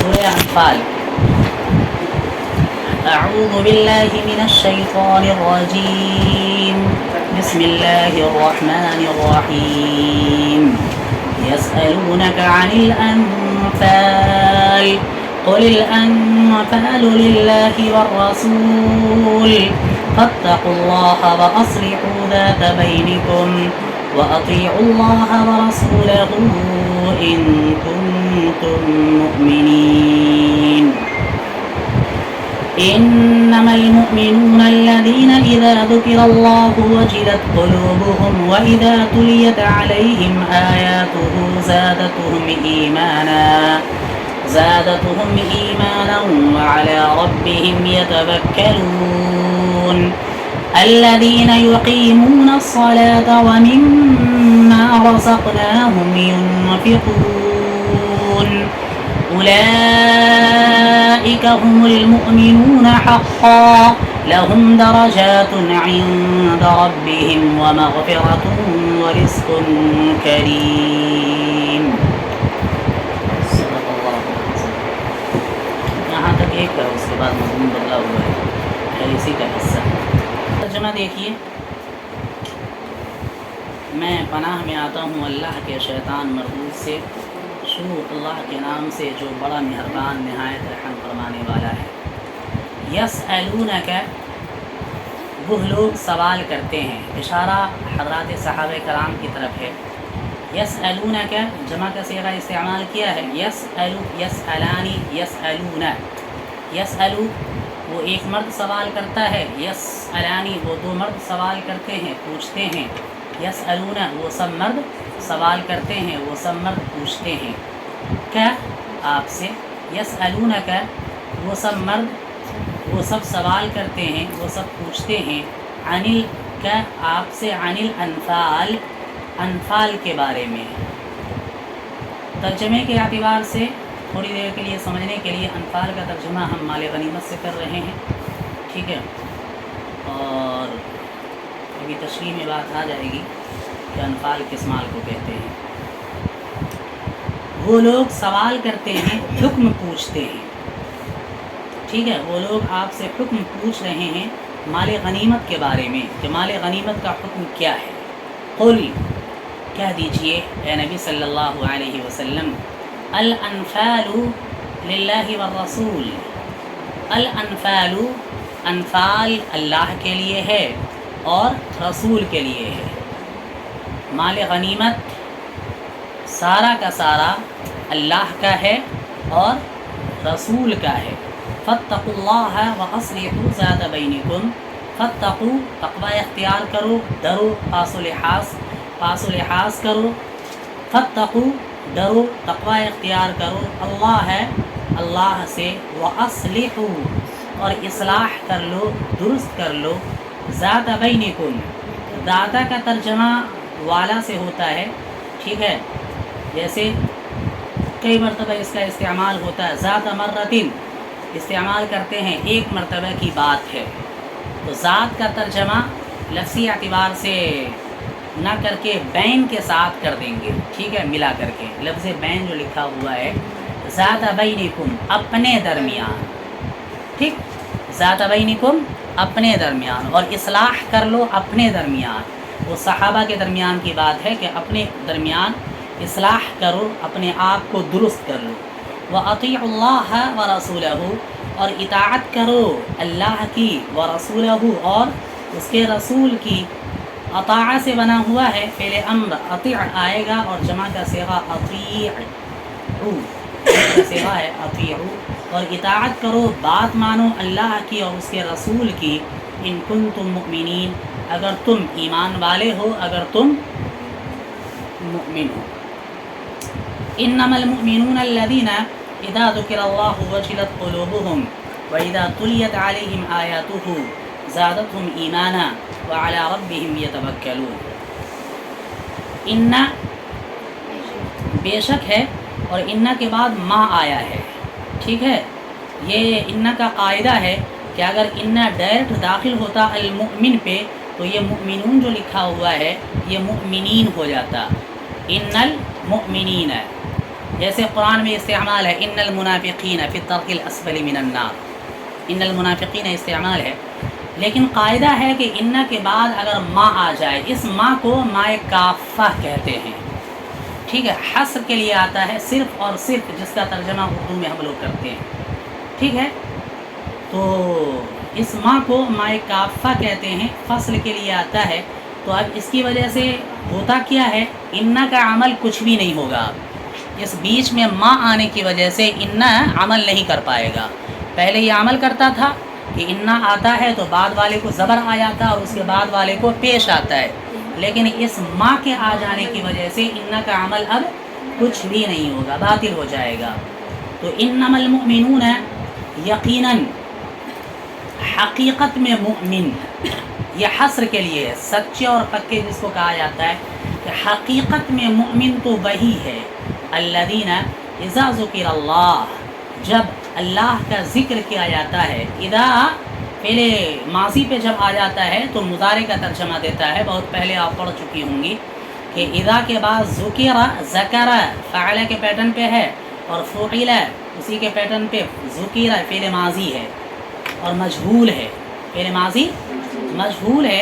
سورہ انفال. اعوذ باللہ من الشیطان الرجیم. بسم اللہ الرحمن الرحیم. يسألونك عن الأنفال قل الأنفال لله والرسول فاتقوا الله وأصلحوا ذات بينكم وأطيعوا الله ورسوله إن كنتم مؤمنين. إنما المؤمنون الذين إذا ذكر الله وجلت قلوبهم وإذا تليت عليهم آياته زادتهم إيمانا وعلى ربهم يتوكلون. الذين يقيمون الصلاة ومما رزقناهم ينفقون أولئك هم المؤمنون حقا لهم درجات عند ربهم ومغفرة ورزق كريم. صدق اللہ. یہاں تک ایک ہے، اس کے بعد مضمون بدلا ہوا ہے، اسی کا حصہ. ترجمہ دیکھیے. میں پناہ میں آتا ہوں اللہ کے شیطان مردود سے. شروع اللہ کے نام سے جو بڑا مہربان نہایت رحم فرمانے والا ہے. یسألونک، وہ لوگ سوال کرتے ہیں. اشارہ حضرات صحابہ کرام کی طرف ہے. یسألونک جمع کا صیغہ استعمال کیا ہے. یسألو، یسألانی، یسألون. یسألو وہ ایک مرد سوال کرتا ہے. یسألانی وہ دو مرد سوال کرتے ہیں، پوچھتے ہیں. یسألون وہ سب مرد سوال کرتے ہیں، وہ سب مرد پوچھتے ہیں. کیا آپ سے؟ یسألونک وہ سب مرد وہ سب سوال کرتے ہیں، وہ سب پوچھتے ہیں. انل کا آپ سے، عن الانفال انفال کے بارے میں. ترجمے کے اعتبار سے تھوڑی دیر کے لیے سمجھنے کے لیے انفال کا ترجمہ ہم مال غنیمت سے کر رہے ہیں، ٹھیک ہے. اور ابھی تشریح میں بات آ جائے گی کہ انفال کس مال کو کہتے ہیں. وہ لوگ سوال کرتے ہیں، حکم پوچھتے ہیں، ٹھیک ہے. وہ لوگ آپ سے حکم پوچھ رہے ہیں مال غنیمت کے بارے میں کہ مال غنیمت کا حکم کیا ہے. قل کہہ دیجئے اے نبی صلی اللہ علیہ وسلم، الانفال للہ والرسول. الانفال انفال اللہ کے لیے ہے اور رسول کے لیے ہے. مال غنیمت سارا کا سارا اللہ کا ہے اور رسول کا ہے. فاتقوا اللہ واصلحوا ذات بینکم. فاتقوا تقوی اختیار کرو، ڈرو، پاس و لحاظ کرو. فاتقوا ڈرو، تقوی اختیار کرو اللہ ہے اللہ سے. واصلحوا اور اصلاح کر لو، درست کر لو. ذات بینکم ذاتہ کا ترجمہ والا سے ہوتا ہے، ٹھیک ہے. جیسے کئی مرتبہ اس کا استعمال ہوتا ہے. ذات مرتين استعمال کرتے ہیں، ایک مرتبہ کی بات ہے. تو ذات کا ترجمہ لفظی اعتبار سے نہ کر کے بین کے ساتھ کر دیں گے، ٹھیک ہے، ملا کر کے. لفظ بین جو لکھا ہوا ہے، ذات بینکم اپنے درمیان، ٹھیک. ذات بینکم اپنے درمیان، اور اصلاح کر لو اپنے درمیان. وہ صحابہ کے درمیان کی بات ہے کہ اپنے درمیان اصلاح کرو، اپنے آپ کو درست کر لو. وَأَطِيعُوا اللَّهَ وَرَسُولَهُ اور اطاعت کرو اللہ کی، ورسولہ اور اس کے رسول کی. اطاع سے بنا ہوا ہے، فعل امر اطیع آئے گا اور جمع کا صیغہ اطیعوا کا صیغہ ہے اطیعوا. اور اطاعت کرو، بات مانو اللہ کی اور اس کے رسول کی. ان کنتم مؤمنین اگر تم ایمان والے ہو، اگر تم مؤمن ہو. انما المؤمنون الذين اذا ذكر الله وجلت قلوبهم واذا تليت عليهم آياته زادتهم ایمانا وعلى ربهم يتوكلون. ان بے شک ہے، اور ان کے بعد ما آیا ہے، ٹھیک ہے. یہ ان کا قاعدہ ہے کہ اگر ان ڈائریکٹ داخل ہوتا المؤمن پہ تو یہ مؤمنون جو لکھا ہوا ہے یہ مؤمنین ہو جاتا. ان المؤمنین جیسے قرآن میں استعمال ہے ان المنافقین فی الدرک الاسفل من النار، ان المنافقین استعمال ہے، لیکن قاعدہ ہے کہ ان کے بعد اگر ما آ جائے، اس ما کو مائے کافہ کہتے ہیں، ٹھیک ہے، حصر کے لیے آتا ہے، صرف اور صرف، جس کا ترجمہ اردو میں ہم لوگ کرتے ہیں، ٹھیک ہے، تو اس ما کو مائے کافہ کہتے ہیں، فصل کے لیے آتا ہے۔ تو اب اس کی وجہ سے ہوتا کیا ہے، انا کا عمل کچھ بھی نہیں ہوگا، اس بیچ میں ما آنے کی وجہ سے انا عمل نہیں کر پائے گا۔ پہلے یہ عمل کرتا تھا کہ انا آتا ہے تو بعد والے کو زبر آ جاتا اور اس کے بعد والے کو پیش آتا ہے، لیکن اس ما کے آ جانے کی وجہ سے انا کا عمل اب کچھ بھی نہیں ہوگا، باطل ہو جائے گا۔ تو انما المؤمنون، یقیناً، حقیقت میں مؤمن، یہ حصر کے لیے ہے، سچے اور پکے جس کو کہا جاتا ہے، کہ حقیقت میں مؤمن تو وہی ہے، الذین اذا ذکر اللہ، جب اللہ کا ذکر کیا جاتا ہے، اذا پہلے ماضی پہ جب آ جاتا ہے تو مضارع کا ترجمہ دیتا ہے، بہت پہلے آپ پڑھ چکی ہوں گی کہ اذا کے بعد ذکر، ذکر فعل کے پیٹرن پہ ہے، اور فعل اسی کے پیٹرن پہ، ذکر فعل ماضی ہے اور مجہول ہے، فعل ماضی مجہول ہے،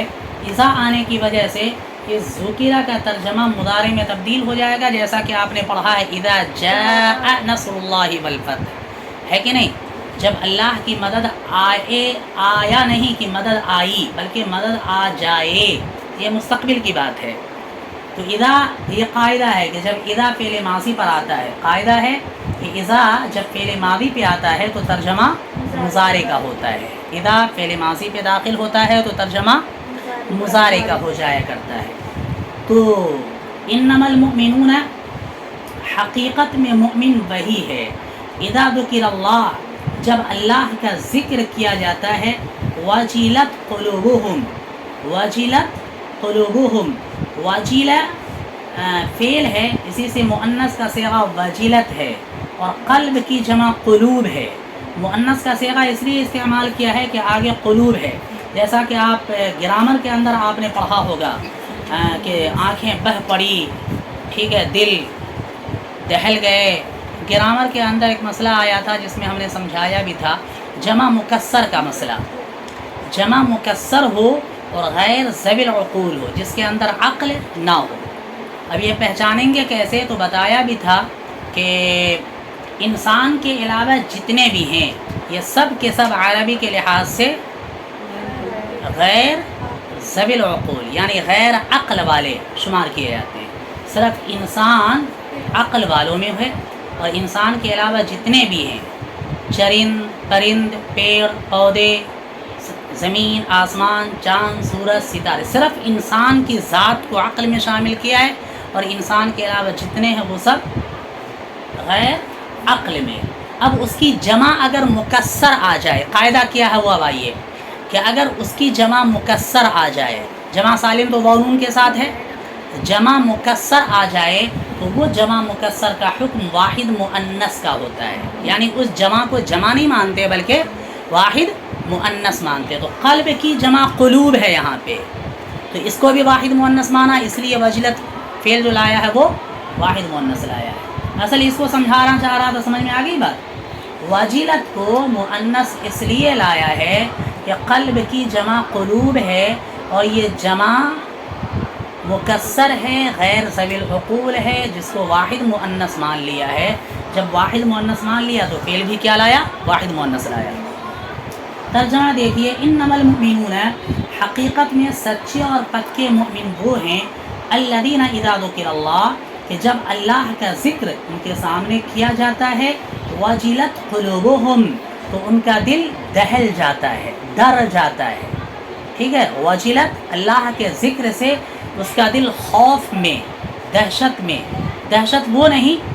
اذا آنے کی وجہ سے اس ذکرہ کا ترجمہ مضارع میں تبدیل ہو جائے گا، جیسا کہ آپ نے پڑھا ہے اذا جاء نصر اللہ والفتح، ہے کہ نہیں، جب اللہ کی مدد آئے، آیا نہیں کہ مدد آئی، بلکہ مدد آ جائے، یہ مستقبل کی بات ہے۔ تو اذا یہ قاعدہ ہے کہ جب اذا فعل ماضی پر آتا ہے، قاعدہ ہے کہ اذا جب فعل ماضی پہ آتا ہے تو ترجمہ مضارع کا ہوتا ہے، اذا فعل ماضی پہ داخل ہوتا ہے تو ترجمہ مضارع کا ہو جایا کرتا ہے۔ تو انما المؤمنون، حقیقت میں مؤمن وہی ہے، اذا ذکر اللہ، جب اللہ کا ذکر کیا جاتا ہے، وجلت قلوبہم، وجلت قلوبہم، وجلہ فعل ہے، اسی سے مؤنث کا صیغہ وجلت ہے، اور قلب کی جمع قلوب ہے، مؤنث کا صیغہ اس لیے استعمال کیا ہے کہ آگے قلوب ہے، جیسا کہ آپ گرامر کے اندر آپ نے پڑھا ہوگا کہ آنکھیں بہہ پڑی، ٹھیک ہے، دل دہل گئے، گرامر کے اندر ایک مسئلہ آیا تھا جس میں ہم نے سمجھایا بھی تھا، جمع مکسر کا مسئلہ، جمع مکسر ہو اور غیر ذوی العقول ہو، جس کے اندر عقل نہ ہو۔ اب یہ پہچانیں گے کیسے، تو بتایا بھی تھا کہ انسان کے علاوہ جتنے بھی ہیں یہ سب کے سب عربی کے لحاظ سے غیر ذوی العقول، یعنی غیر عقل والے شمار کیے جاتے ہیں، صرف انسان عقل والوں میں ہے، اور انسان کے علاوہ جتنے بھی ہیں، چرند، پرند، پیڑ پودے، زمین، آسمان، چاند، سورج، ستارے، صرف انسان کی ذات کو عقل میں شامل کیا ہے، اور انسان کے علاوہ جتنے ہیں وہ سب غیر عقل میں۔ اب اس کی جمع اگر مکسر آ جائے، قاعدہ کیا ہے وہ اب آئیے، کہ اگر اس کی جمع مکسر آ جائے، جمع سالم تو واؤ کے ساتھ ہے، جمع مکسر آ جائے تو وہ جمع مکسر کا حکم واحد مؤنث کا ہوتا ہے، یعنی اس جمع کو جمع نہیں مانتے بلکہ واحد مؤنث مانتے۔ تو قلب کی جمع قلوب ہے یہاں پہ، تو اس کو بھی واحد مؤنث مانا، اس لیے وجلت فعل جو لایا ہے وہ واحد مؤنث لایا ہے۔ اصل اس کو سمجھانا چاہ رہا تھا، سمجھ میں آ گئی بات؟ وجلت کو مؤنث اس لیے لایا ہے کہ قلب کی جمع قلوب ہے، اور یہ جمع مکسر ہے، غیر ذوی العقول ہے، جس کو واحد مؤنث مان لیا ہے۔ جب واحد مؤنث مان لیا تو فعل بھی کیا لایا، واحد مؤنث لایا۔ ترجمہ دیکھیے، انما المؤمنون، حقیقت میں سچے اور پکے مومن وہ ہیں، الذین اذا ذکر اللہ، کہ جب اللہ کا ذکر ان کے سامنے کیا جاتا ہے، وجلت قلوبہم، تو ان کا دل دہل جاتا ہے، ڈر جاتا ہے، ٹھیک ہے، وجلت اللہ کے ذکر سے اس کا دل خوف میں، دہشت میں، دہشت وہ نہیں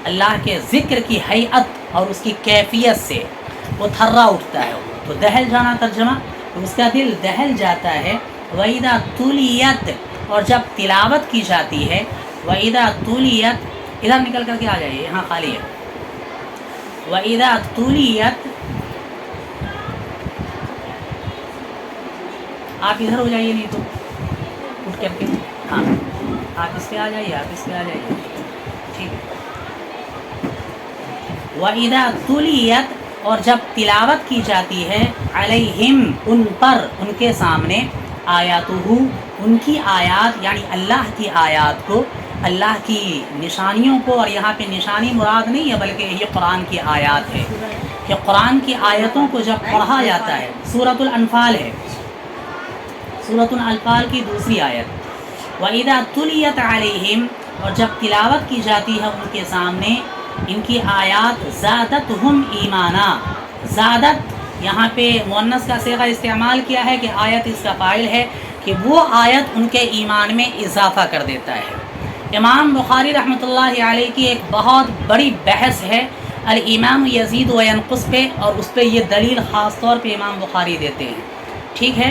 اللہ کے ذکر کی ہیئت اور اس کی کیفیت سے وہ تھرا اٹھتا ہے، تو دہل جانا ترجمہ، تو اس کا دل دہل جاتا ہے۔ وَإِذَا تُلِيَتْ، اور جب تلاوت کی جاتی ہے، وَإِذَا تُلِيَتْ، ادھر نکل کر کے آ جائیے، یہاں خالی ہے، وَإِذَا تُلِيَتْ، آپ ادھر ہو جائیے، نہیں تو اٹھ کر کے، ہاں آپ اس پہ آ جائیے، آپ اس پہ آ جائیے، ٹھیک ہے۔ وَإِذَا تُلِيَتْ اور جب تلاوت کی جاتی ہے علیہم ان پر ان کے سامنے آیاتہ ان کی آیات یعنی اللہ کی آیات کو اللہ کی نشانیوں کو، اور یہاں پہ نشانی مراد نہیں ہے بلکہ یہ قرآن کی آیات ہے کہ قرآن کی آیتوں کو جب پڑھا جاتا ہے، سورۃ الانفال ہے، سورۃ الانفال کی دوسری آیت، وَإِذَا تُلِيَتْ عَلَيْهِمْ اور جب تلاوت کی جاتی ہے ان کے سامنے ان کی آیات زادتہم ایمانا، زادت یہاں پہ مؤنث کا صیغہ استعمال کیا ہے کہ آیت اس کا فاعل ہے کہ وہ آیت ان کے ایمان میں اضافہ کر دیتا ہے۔ امام بخاری رحمۃ اللہ علیہ کی ایک بہت بڑی بحث ہے الایمان یزید و ینقص پہ، اور اس پہ یہ دلیل خاص طور پہ امام بخاری دیتے ہیں، ٹھیک ہے۔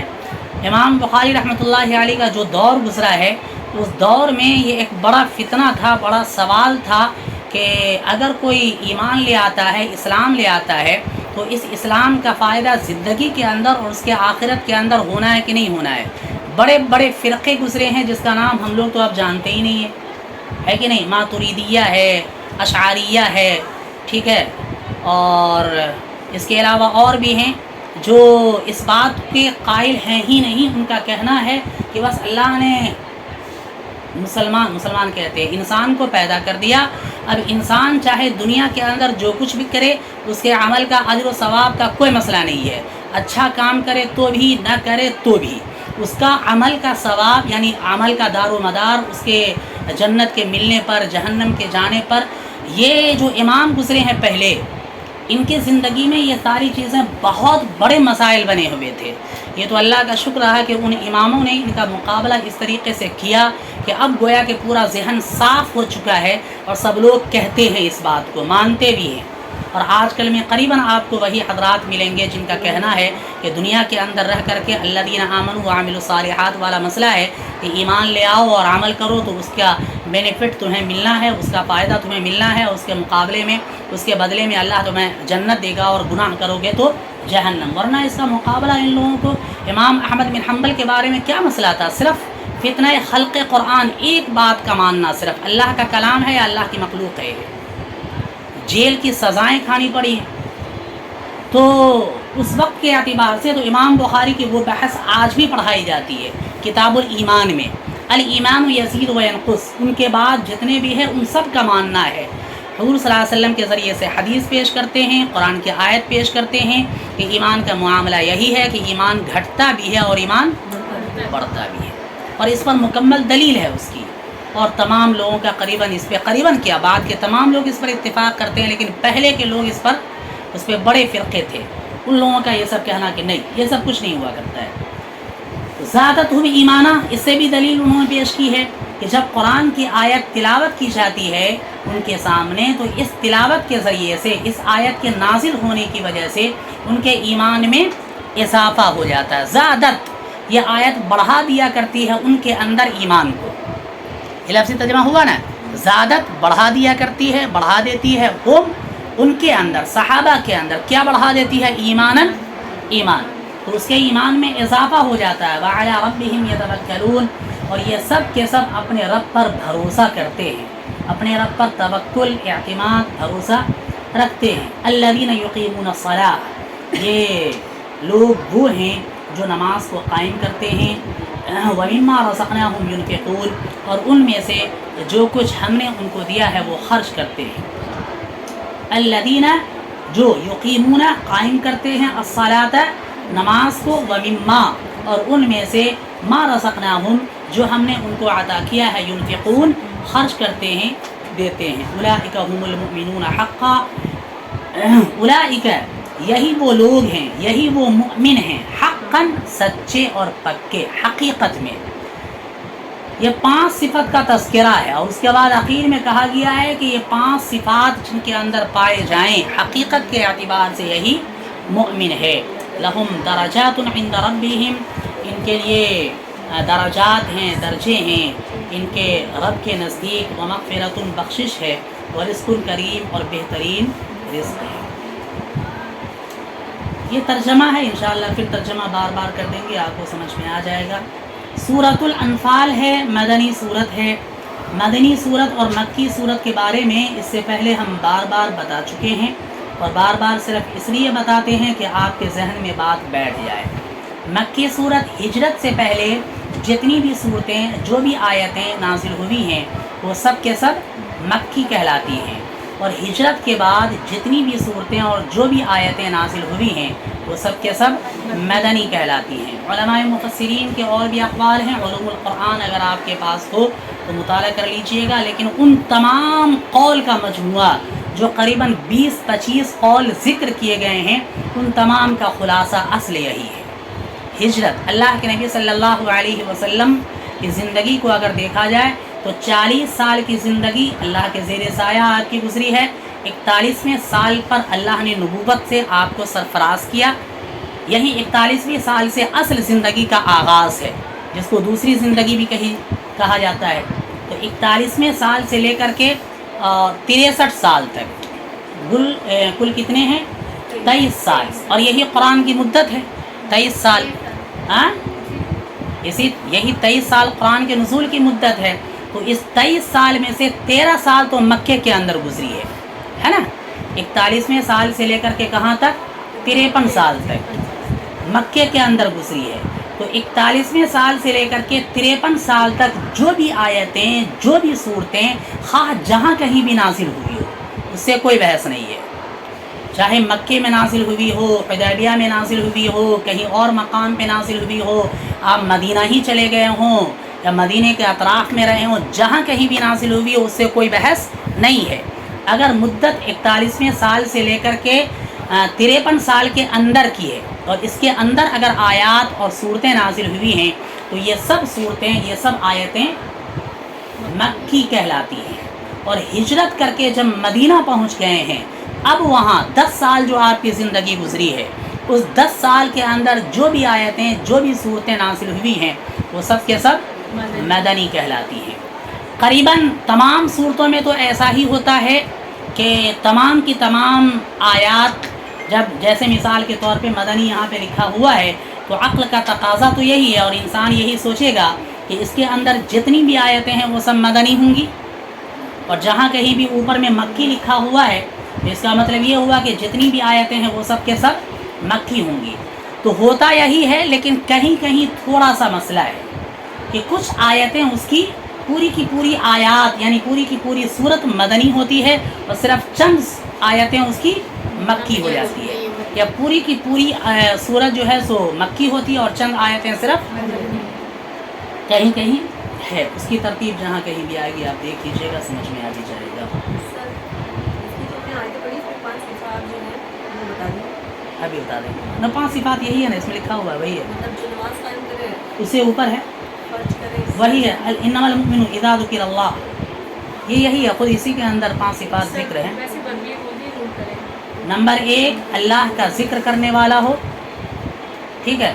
امام بخاری رحمۃ اللہ علیہ کا جو دور گزرا ہے اس دور میں یہ ایک بڑا فتنہ تھا، بڑا سوال تھا کہ اگر کوئی ایمان لے آتا ہے، اسلام لے آتا ہے، تو اس اسلام کا فائدہ زندگی کے اندر اور اس کے آخرت کے اندر ہونا ہے کہ نہیں ہونا ہے۔ بڑے بڑے فرقے گزرے ہیں جس کا نام ہم لوگ تو اب جانتے ہی نہیں ہے کہ نہیں، ماتریدیہ ہے، اشعریہ ہے، ٹھیک ہے، اور اس کے علاوہ اور بھی ہیں جو اس بات کے قائل ہیں ہی نہیں، ان کا کہنا ہے کہ بس اللہ نے مسلمان کہتے ہیں انسان کو پیدا کر دیا، اب انسان چاہے دنیا کے اندر جو کچھ بھی کرے اس کے عمل کا اجر و ثواب کا کوئی مسئلہ نہیں ہے، اچھا کام کرے تو بھی نہ کرے تو بھی اس کا عمل کا ثواب یعنی عمل کا دار و مدار اس کے جنت کے ملنے پر، جہنم کے جانے پر۔ یہ جو امام گزرے ہیں پہلے، ان کی زندگی میں یہ ساری چیزیں بہت بڑے مسائل بنے ہوئے تھے۔ یہ تو اللہ کا شکر رہا کہ ان اماموں نے ان کا مقابلہ اس طریقے سے کیا کہ اب گویا کہ پورا ذہن صاف ہو چکا ہے اور سب لوگ کہتے ہیں اس بات کو، مانتے بھی ہیں۔ اور آج کل میں قریباً آپ کو وہی حضرات ملیں گے جن کا کہنا ہے کہ دنیا کے اندر رہ کر کے الذین آمنوا وعملوا الصالحات والا مسئلہ ہے کہ ایمان لے آؤ اور عمل کرو تو اس کا بینیفٹ تمہیں ملنا ہے، اس کا فائدہ تمہیں ملنا ہے، اس کے مقابلے میں اس کے بدلے میں اللہ تمہیں جنت دے گا، اور گناہ کرو گے تو جہنم۔ ورنہ اس کا مقابلہ ان لوگوں کو امام احمد بن حنبل کے بارے میں کیا مسئلہ تھا؟ صرف فتنہ خلق قرآن، ایک بات کا ماننا، صرف اللہ کا کلام ہے یا اللہ کی مخلوق ہے۔ جیل کی سزائیں کھانی پڑی ہیں۔ تو اس وقت کے اعتبار سے تو امام بخاری کی وہ بحث آج بھی پڑھائی جاتی ہے کتاب الایمان میں، الایمان یزید و ینقص، ان کے بعد جتنے بھی ہیں ان سب کا ماننا ہے۔ حضور صلی اللہ علیہ وسلم کے ذریعے سے حدیث پیش کرتے ہیں، قرآن کی آیت پیش کرتے ہیں کہ ایمان کا معاملہ یہی ہے کہ ایمان گھٹتا بھی ہے اور ایمان بڑھتا بھی ہے، اور اس پر مکمل دلیل ہے اس کی، اور تمام لوگوں کا قریباً کیا بعد کے تمام لوگ اس پر اتفاق کرتے ہیں، لیکن پہلے کے لوگ اس پہ بڑے فرقے تھے، ان لوگوں کا یہ سب کہنا کہ نہیں، یہ سب کچھ نہیں ہوا کرتا ہے۔ زادتہم ایمانا، اس سے بھی دلیل انہوں نے پیش کی ہے کہ جب قرآن کی آیت تلاوت کی جاتی ہے ان کے سامنے تو اس تلاوت کے ذریعے سے، اس آیت کے نازل ہونے کی وجہ سے ان کے ایمان میں اضافہ ہو جاتا ہے۔ زادت، یہ آیت بڑھا دیا کرتی ہے ان کے اندر ایمان کو، یہ لفظی ترجمہ ہوا نا، زادت بڑھا دیا کرتی ہے، بڑھا دیتی ہے، ہم ان کے اندر، صحابہ کے اندر کیا بڑھا دیتی ہے؟ ایماناً، ایمان، تو اس کے ایمان میں اضافہ ہو جاتا ہے۔ وَعَلَىٰ رَبِّهِمْ يَتَوَكَّلُونَ، اور یہ سب کے سب اپنے رب پر بھروسہ کرتے ہیں، اپنے رب پر توکل، اعتماد، بھروسہ رکھتے ہیں۔ الَّذِينَ يُقِيمُونَ الصَّلَاةَ، یہ لوگ وہ ہیں جو نماز کو قائم کرتے ہیں، وَمِمَّا رَزَقْنَاهُمْ يُنْفِقُونَ، اور ان میں سے جو کچھ ہم نے ان کو دیا ہے وہ خرچ کرتے ہیں۔ الذین، جو یقیمون قائم کرتے ہیں، الصلاۃ نماز کو، ومما، اور ان میں سے، ما رزقناہم جو ہم نے ان کو عطا کیا ہے، ينفقون خرچ کرتے ہیں، دیتے ہیں۔ اولئک هم المؤمنون حقا، اولئک یہی وہ لوگ ہیں، یہی وہ مؤمن ہیں، حقا سچے اور پکے، حقیقت میں۔ یہ 5 صفت کا تذکرہ ہے، اور اس کے بعد اخیر میں کہا گیا ہے کہ یہ 5 صفات جن کے اندر پائے جائیں حقیقت کے اعتبار سے یہی مؤمن ہے۔ لہم درجات عند ربہم، ان کے لیے درجات ہیں، درجے ہیں ان کے رب کے نزدیک، ومغفرۃ بخشش ہے، ورزق کریم اور بہترین رزق ہے۔ یہ ترجمہ ہے، انشاءاللہ پھر ترجمہ بار بار کر دیں گے، آپ کو سمجھ میں آ جائے گا۔ سورۃ الانفال ہے، مدنی صورت ہے، مدنی صورت اور مکی صورت کے بارے میں اس سے پہلے ہم بار بار بتا چکے ہیں، اور بار بار صرف اس لیے بتاتے ہیں کہ آپ کے ذہن میں بات بیٹھ جائے۔ مکی صورت ہجرت سے پہلے جتنی بھی صورتیں، جو بھی آیتیں نازل ہوئی ہیں، وہ سب کے سب مکی کہلاتی ہیں، اور ہجرت کے بعد جتنی بھی صورتیں اور جو بھی آیتیں نازل ہوئی ہیں وہ سب کے سب مدنی کہلاتی ہیں۔ علماء مفسرین کے اور بھی اقوال ہیں، علوم القرآن اگر آپ کے پاس ہو تو مطالعہ کر لیجئے گا، لیکن ان تمام قول کا مجموعہ جو قریباً 20-25 قول ذکر کیے گئے ہیں، ان تمام کا خلاصہ اصل یہی ہے۔ ہجرت، اللہ کے نبی صلی اللہ علیہ وسلم کی زندگی کو اگر دیکھا جائے تو 40 سال کی زندگی اللہ کے زیر سایہ آپ کی گزری ہے۔ 41ویں سال پر اللہ نے نبوت سے آپ کو سرفراز کیا، یہی 41ویں سال سے اصل زندگی کا آغاز ہے، جس کو دوسری زندگی بھی کہا جاتا ہے۔ تو 41ویں سال سے لے کر کے 63 سال تک کل کتنے ہیں؟ 23 سال، اور یہی قرآن کی مدت ہے، 23 سال۔ یہی 23 سال قرآن کے نزول کی مدت ہے۔ تو اس 23 سال میں سے 13 سال تو مکے کے اندر گزری ہے نا۔ 41ویں سال سے لے کر کے کہاں تک؟ 53 سال تک مکے کے اندر گزری ہے۔ تو 41ویں سال سے لے کر کے 53 سال تک جو بھی آیتیں، جو بھی صورتیں خواہ جہاں کہیں بھی نازل ہوئی ہو، اس سے کوئی بحث نہیں ہے، چاہے مکے میں نازل ہوئی ہو، حدیبیہ میں نازل ہوئی ہو، کہیں اور مقام پہ نازل ہوئی ہو، آپ مدینہ ہی چلے گئے ہوں یا مدینہ کے اطراف میں رہے ہوں، جہاں کہیں بھی نازل ہوئی ہو، اس سے کوئی بحث نہیں ہے۔ اگر مدت 41ویں سال سے لے کر کے 53 سال کے اندر کی ہے، اور اس کے اندر اگر آیات اور صورتیں نازل ہوئی ہیں، تو یہ سب صورتیں، یہ سب آیتیں مکی کہلاتی ہیں۔ اور ہجرت کر کے جب مدینہ پہنچ گئے ہیں، اب وہاں 10 سال جو آپ کی زندگی گزری ہے، اس 10 سال کے اندر جو بھی آیتیں، جو بھی صورتیں نازل ہوئی ہیں، وہ سب کے سب مدنی کہلاتی ہیں۔ قریباً تمام صورتوں میں تو ایسا ہی ہوتا ہے کہ تمام کی تمام آیات، جیسے مثال کے طور پہ مدنی یہاں پہ لکھا ہوا ہے، تو عقل کا تقاضا تو یہی ہے، اور انسان یہی سوچے گا کہ اس کے اندر جتنی بھی آیتیں ہیں وہ سب مدنی ہوں گی، اور جہاں کہیں بھی اوپر میں مکی لکھا ہوا ہے تو اس کا مطلب یہ ہوا کہ جتنی بھی آیتیں ہیں وہ سب کے سب مکی ہوں گی۔ تو ہوتا یہی ہے، لیکن کہیں کہیں تھوڑا سا مسئلہ ہے کہ کچھ آیتیں اس کی پوری آیات، یعنی پوری کی پوری صورت مدنی ہوتی ہے، اور صرف چند آیتیں اس کی مکی ہو جاتی ہے، یا پوری کی پوری صورت جو ہے سو مکی ہوتی ہے اور چند آیتیں صرف کہیں کہیں ہے۔ اس کی ترتیب جہاں کہیں بھی آئے گی آپ دیکھ لیجیے گا، سمجھ میں آ بھی جائے گا۔ ابھی بتا دیں گے نا، 5 صفات یہی ہے نا، اس میں لکھا ہوا ہے، وہی ہے، اس سے اوپر ہے وہی ہے، انما المؤمنون اذا ذکر اللہ، یہی ہے، خود اسی کے اندر 5 صفات ذکر ہیں۔ نمبر 1، اللہ کا ذکر کرنے والا ہو، ٹھیک ہے،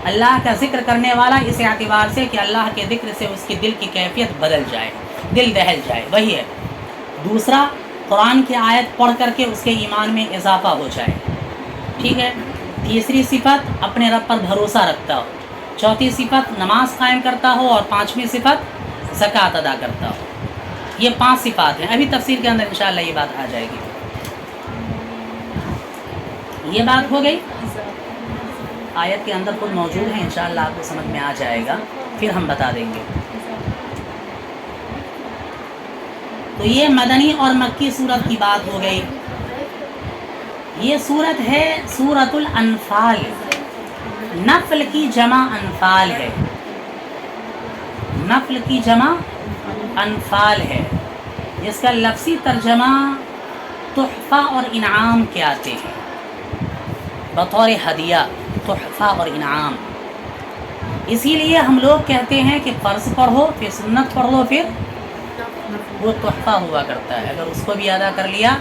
اللہ کا ذکر کرنے والا اس اعتبار سے کہ اللہ کے ذکر سے اس کی دل کی کیفیت بدل جائے، دل دہل جائے، وہی ہے۔ دوسرا، قرآن کی آیت پڑھ کر کے اس کے ایمان میں اضافہ ہو جائے، ٹھیک ہے۔ تیسری صفت، اپنے رب پر بھروسہ رکھتا ہو۔ چوتھی صفت، نماز قائم کرتا ہو، اور 5ویں صفت، زکوٰۃ ادا کرتا ہو۔ یہ 5 صفات ہیں، ابھی تفسیر کے اندر انشاءاللہ یہ بات آ جائے گی۔ یہ بات ہو گئی، آیت کے اندر خود موجود ہے، انشاءاللہ آپ کو سمجھ میں آ جائے گا، پھر ہم بتا دیں گے۔ تو یہ مدنی اور مکی صورت کی بات ہو گئی۔ یہ صورت ہے سورۃ الانفال، نفل کی جمع انفال ہے، نفل کی جمع انفال ہے، جس کا لفظی ترجمہ تحفہ اور انعام کے آتے ہیں، بطور ہدیہ، تحفہ اور انعام۔ اسی لیے ہم لوگ کہتے ہیں کہ فرض پڑھو پھر سنت پڑھ لو، پھر وہ تحفہ ہوا کرتا ہے۔ اگر اس کو بھی ادا کر لیا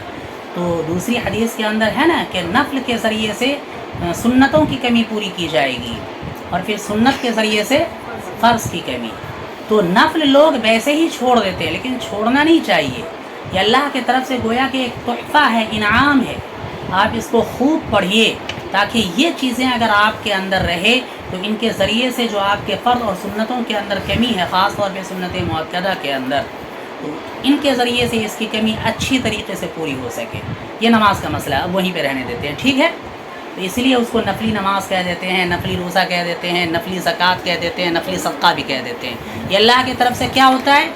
تو دوسری حدیث کے اندر ہے نا کہ نفل کے ذریعے سے سنتوں کی کمی پوری کی جائے گی، اور پھر سنت کے ذریعے سے فرض کی کمی۔ تو نفل لوگ ویسے ہی چھوڑ دیتے ہیں، لیکن چھوڑنا نہیں چاہیے، یہ اللہ کی طرف سے گویا کہ ایک تحفہ ہے، انعام ہے۔ آپ اس کو خوب پڑھیے، تاکہ یہ چیزیں اگر آپ کے اندر رہے تو ان کے ذریعے سے جو آپ کے فرض اور سنتوں کے اندر کمی ہے، خاص طور پہ سنت مؤکدہ کے اندر، تو ان کے ذریعے سے اس کی کمی اچھی طریقے سے پوری ہو سکے. یہ نماز کا مسئلہ ہے، اب وہیں پہ رہنے دیتے ہیں. ٹھیک ہے، تو اس لیے اس کو نفلی نماز کہہ دیتے ہیں، نفلی روزہ کہہ دیتے ہیں، نفلی زکوٰۃ کہہ دیتے ہیں، نفلی صدقہ بھی کہہ دیتے ہیں. یہ اللہ کی طرف سے کیا ہوتا ہے؟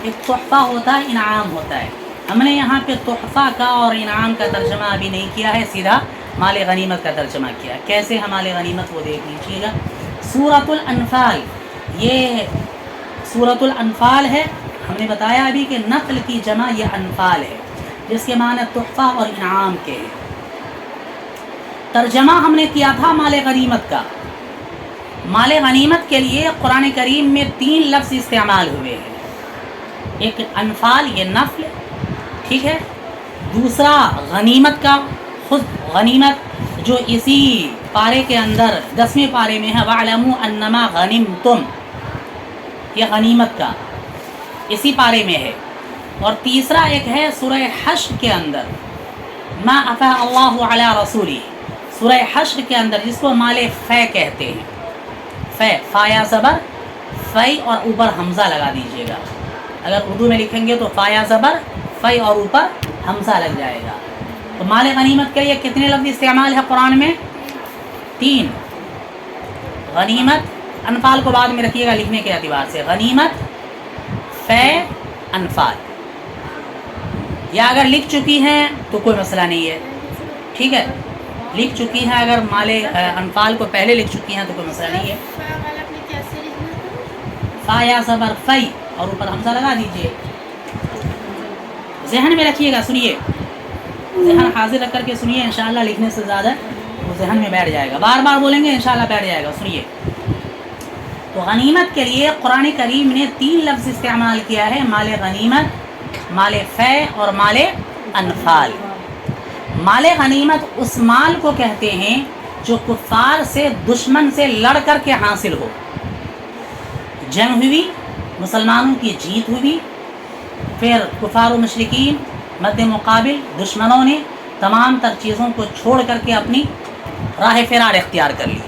ایک تحفہ ہوتا ہے، انعام ہوتا ہے. ہم نے یہاں پہ تحفہ کا اور انعام کا ترجمہ ابھی نہیں کیا ہے، سیدھا مال غنیمت کا ترجمہ کیا. کیسے ہے مال غنیمت وہ دیکھ لیجیے گا. سورۃ الانفال، یہ سورۃ الانفال ہے. ہم نے بتایا ابھی کہ نفل کی جمع یہ انفال ہے، جس کے معنی تحفہ اور انعام کے ہیں. ترجمہ ہم نے کیا تھا مال غنیمت کا. مال غنیمت کے لیے قرآن کریم میں 3 لفظ استعمال ہوئے ہیں. ایک انفال، یہ نفل، ٹھیک ہے. دوسرا غنیمت کا، خود غنیمت جو اسی پارے کے اندر 10ویں پارے میں ہے، وَاعْلَمُوا أَنَّمَا غَنِمْتُمْ، یہ غنیمت کا اسی پارے میں ہے. اور تیسرا ایک ہے سورہ حشر کے اندر، مَا أَفَاءَ اللَّهُ عَلَى رَسُولِهِ، سورہ حشر کے اندر، جس کو مال فے کہتے ہیں. فے، فایا زبر، فے اور اوپر حمزہ لگا دیجیے گا. اگر اردو میں لکھیں گے تو فایا زبر، فے اور اوپر حمزہ لگ جائے گا. تو مال غنیمت کے لیے کتنے لفظ استعمال ہے قرآن میں؟ 3. غنیمت، انفال کو بعد میں رکھیے گا لکھنے کے اعتبار سے. غنیمت، فے، انفال. یا اگر لکھ چکی ہیں تو کوئی مسئلہ نہیں ہے، ٹھیک ہے. لکھ چکی ہیں، اگر مال انفال کو پہلے لکھ چکی ہیں تو کوئی مسئلہ نہیں ہے. فا یا زبر فی اور اوپر حمزہ لگا دیجئے. ذہن میں رکھیے گا، سنیے، ذہن حاضر رکھ کر کے سنیے. انشاءاللہ لکھنے سے زیادہ وہ ذہن میں بیٹھ جائے گا. بار بار بولیں گے انشاءاللہ بیٹھ جائے گا. سنیے، تو غنیمت کے لیے قرآن کریم نے 3 لفظ استعمال کیا ہے، مال غنیمت، مال فے اور مال انفال. مال غنیمت اس مال کو کہتے ہیں جو کفار سے، دشمن سے لڑ کر کے حاصل ہو. جنگ ہوئی، مسلمانوں کی جیت ہوئی، پھر کفار و مشرکین مد مقابل دشمنوں نے تمام تر چیزوں کو چھوڑ کر کے اپنی راہ فرار اختیار کر لی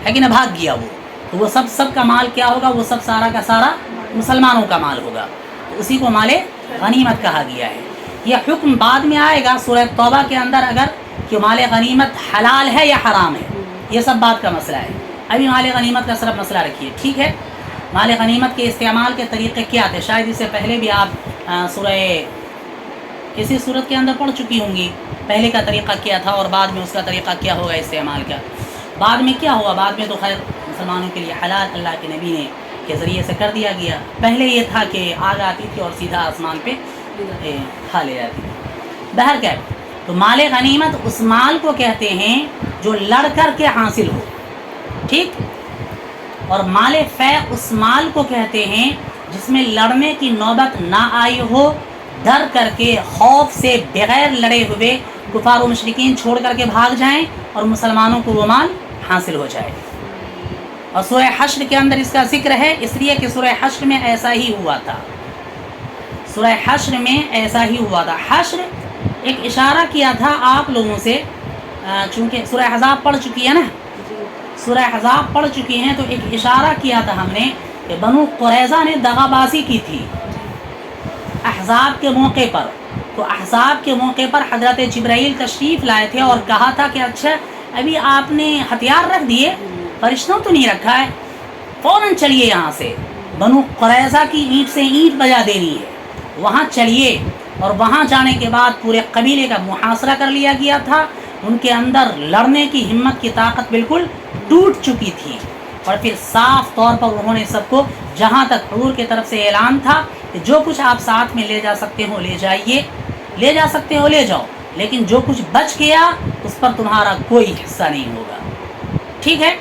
ہے کہ نہ، بھاگ گیا وہ. تو وہ سب کا مال کیا ہوگا؟ وہ سب سارا کا سارا مسلمانوں کا مال ہوگا. تو اسی کو مال غنیمت کہا گیا ہے. یہ حکم بعد میں آئے گا سورہ توبہ کے اندر، اگر کہ مال غنیمت حلال ہے یا حرام ہے، یہ سب بات کا مسئلہ ہے. ابھی مال غنیمت کا صرف مسئلہ رکھیے، ٹھیک ہے. مال غنیمت کے استعمال کے طریقے کیا تھے؟ شاید اس سے پہلے بھی آپ سورہ کسی صورت کے اندر پڑھ چکی ہوں گی. پہلے کا طریقہ کیا تھا اور بعد میں اس کا طریقہ کیا ہوگا استعمال کا. بعد میں کیا ہوا؟ بعد میں تو خیر مسلمانوں کے لیے حلال اللہ کے نبی نے کے ذریعے سے کر دیا گیا. پہلے یہ تھا کہ آگ آتی تھی اور سیدھا آسمان پہ کھا لے جاتی. بہرکیف، تو مال غنیمت اس مال کو کہتے ہیں جو لڑ کر کے حاصل ہو، ٹھیک. اور مال فے اس مال کو کہتے ہیں جس میں لڑنے کی نوبت نہ آئی ہو، ڈر کر کے، خوف سے بغیر لڑے ہوئے کفار و مشرکین چھوڑ کر کے بھاگ جائیں اور مسلمانوں کو وہ مال حاصل ہو جائے. اور سورہ حشر کے اندر اس کا ذکر ہے، اس لیے کہ سورہ حشر میں ایسا ہی ہوا تھا. سورہ حشر میں ایسا ہی ہوا تھا. حشر ایک اشارہ کیا تھا آپ لوگوں سے، چونکہ سورہ احزاب پڑھ چکی ہے نا، سورہ احزاب پڑھ چکی ہیں، تو ایک اشارہ کیا تھا ہم نے کہ بنو قریظہ نے دغا بازی کی تھی احزاب کے موقع پر. تو احزاب کے موقع پر حضرت جبرائیل تشریف لائے تھے اور کہا تھا کہ اچھا ابھی آپ نے ہتھیار رکھ دیے، فرشتوں تو نہیں رکھا ہے، فوراً چلیے یہاں سے. بنو قریظہ کی اینٹ سے اینٹ بجا دینی ہے، وہاں چلیے. اور وہاں جانے کے بعد پورے قبیلے کا محاصرہ کر لیا گیا تھا. ان کے اندر لڑنے کی ہمت کی طاقت بالکل ٹوٹ چکی تھی. اور پھر صاف طور پر انہوں نے سب کو، جہاں تک حضور کی طرف سے اعلان تھا کہ جو کچھ آپ ساتھ میں لے جا سکتے ہو لے جائیے، لے جا سکتے ہو لے جاؤ، لیکن جو کچھ بچ گیا اس پر تمہارا کوئی حصہ نہیں ہوگا، ٹھیک ہے.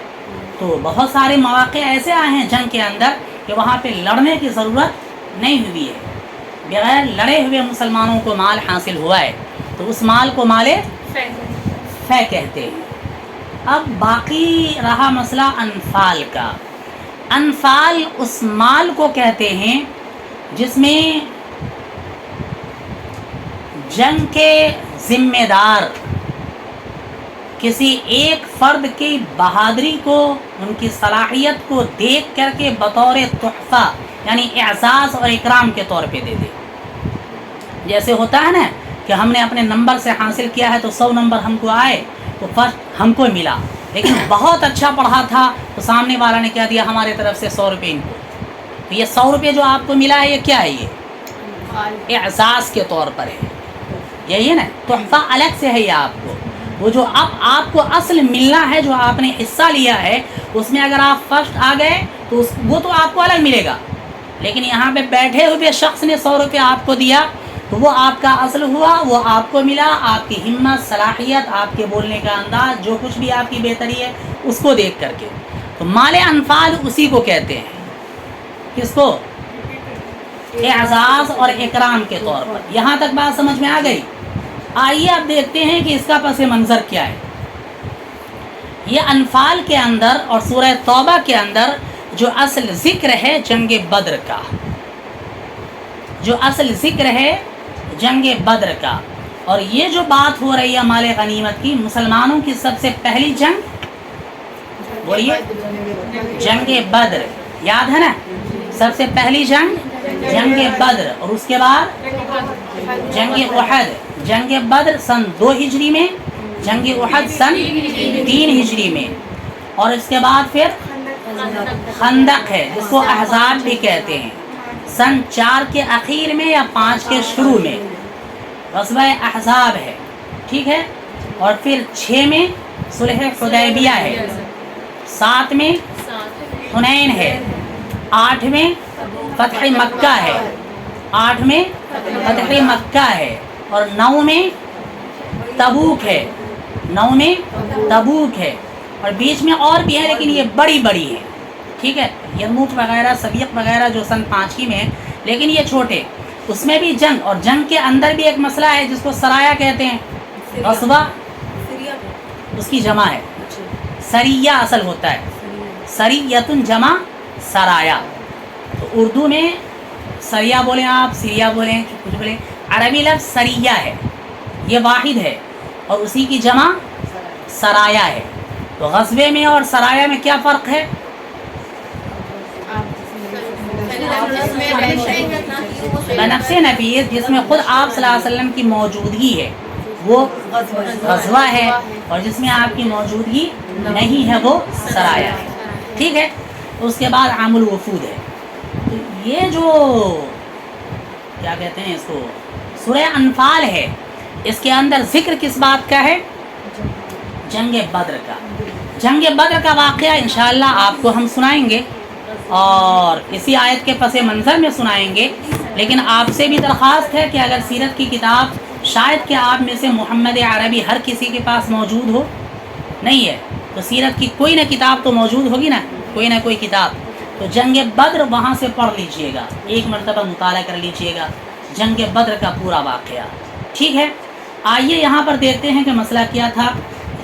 تو بہت سارے مواقع ایسے آئے ہیں جنگ کے اندر کہ وہاں پہ لڑنے کی ضرورت نہیں ہوئی ہے، بغیر لڑے ہوئے مسلمانوں کو مال حاصل ہوا ہے. تو اس مال کو مال فے کہتے ہیں. اب باقی رہا مسئلہ انفال کا. انفال اس مال کو کہتے ہیں جس میں جنگ کے ذمہ دار کسی ایک فرد کی بہادری کو، ان کی صلاحیت کو دیکھ کر کے بطور تحفہ، یعنی اعزاز اور اکرام کے طور پہ دے دے. جیسے ہوتا ہے نا کہ ہم نے اپنے نمبر سے حاصل کیا ہے تو 100 نمبر ہم کو آئے تو فرسٹ ہم کو ملا، لیکن بہت اچھا پڑھا تھا تو سامنے والا نے کیا دیا ہمارے طرف سے 100 روپے ان کو. تو یہ 100 روپے جو آپ کو ملا ہے یہ کیا ہے؟ یہ اعزاز کے طور پر ہے، یہی ہے نا، تحفہ الگ سے ہے یہ آپ کو. وہ جو اب آپ کو اصل ملنا ہے جو آپ نے حصہ لیا ہے اس میں اگر آپ فرسٹ آ گئے تو وہ تو آپ کو الگ ملے گا، لیکن یہاں پہ بیٹھے ہوئے شخص نے 100 روپے آپ کو دیا تو وہ آپ کا اصل ہوا، وہ آپ کو ملا. آپ کی ہمت، صلاحیت، آپ کے بولنے کا انداز، جو کچھ بھی آپ کی بہتری ہے اس کو دیکھ کر کے. تو مال انفال اسی کو کہتے ہیں. کس کو؟ اعزاز اور اکرام کے طور پر. یہاں تک بات سمجھ میں آ گئی؟ آئیے اب دیکھتے ہیں کہ اس کا پس منظر کیا ہے. یہ انفال کے اندر اور سورہ توبہ کے اندر جو اصل ذکر ہے جنگ بدر کا، جو اصل ذکر ہے جنگ بدر کا، اور یہ جو بات ہو رہی ہے مال غنیمت کی، مسلمانوں کی سب سے پہلی جنگ بولیے جنگ بدر، یاد ہے نا؟ سب سے پہلی جنگ بدر، اور اس کے بعد جنگ احد. جنگ بدر سن 2 ہجری میں، جنگ احد سن 3 ہجری میں، اور اس کے بعد پھر خندق ہے جس کو احزاب بھی کہتے ہیں، سن 4 کے اخیر میں یا 5 کے شروع میں غزوہ احزاب ہے. ٹھیک ہے، اور پھر 6 میں صلح حدیبیہ ہے، 7 میں حنین ہے، 8 میں فتح مکہ ہے، 8 میں فتح مکہ ہے، اور 9 میں تبوک ہے، 9 میں تبوک ہے، اور بیچ میں اور بھی ہے لیکن یہ بڑی بڑی ہے. ٹھیک ہے، یرموک وغیرہ، سبیق وغیرہ جو سن 5 کی میں ہے، لیکن یہ چھوٹے. اس میں بھی جنگ، اور جنگ کے اندر بھی ایک مسئلہ ہے جس کو سرایا کہتے ہیں. غزوہ اس کی جمع ہے، سریہ اصل ہوتا ہے، سریتن جمع سرایا. تو اردو میں سریہ بولیں آپ، سریہ بولیں، کچھ بولیں، عربی لفظ سریہ ہے، یہ واحد ہے، اور اسی کی جمع سرایا ہے. تو غزوے میں اور سرایا میں کیا فرق ہے؟ بنفس نفیس جس میں خود آپ صلی اللہ علیہ وسلم کی موجودگی ہے وہ غزوہ ہے، اور جس میں آپ کی موجودگی نہیں ہے وہ سرایا ہے. ٹھیک ہے، اس کے بعد عام الوفود ہے. تو یہ جو کیا کہتے ہیں اس کو سورہ انفال ہے، اس کے اندر ذکر کس بات کا ہے؟ جنگ بدر کا. جنگ بدر کا واقعہ انشاءاللہ آپ کو ہم سنائیں گے اور اسی آیت کے پس منظر میں سنائیں گے. لیکن آپ سے بھی درخواست ہے کہ اگر سیرت کی کتاب شاید کہ آپ میں سے محمد عربی ہر کسی کے پاس موجود ہو، نہیں ہے تو سیرت کی کوئی نہ کتاب تو موجود ہوگی نا، کوئی نہ کوئی کتاب. تو جنگ بدر وہاں سے پڑھ لیجئے گا، ایک مرتبہ مطالعہ کر لیجئے گا جنگ بدر کا پورا واقعہ. ٹھیک ہے، آئیے یہاں پر دیکھتے ہیں کہ مسئلہ کیا تھا.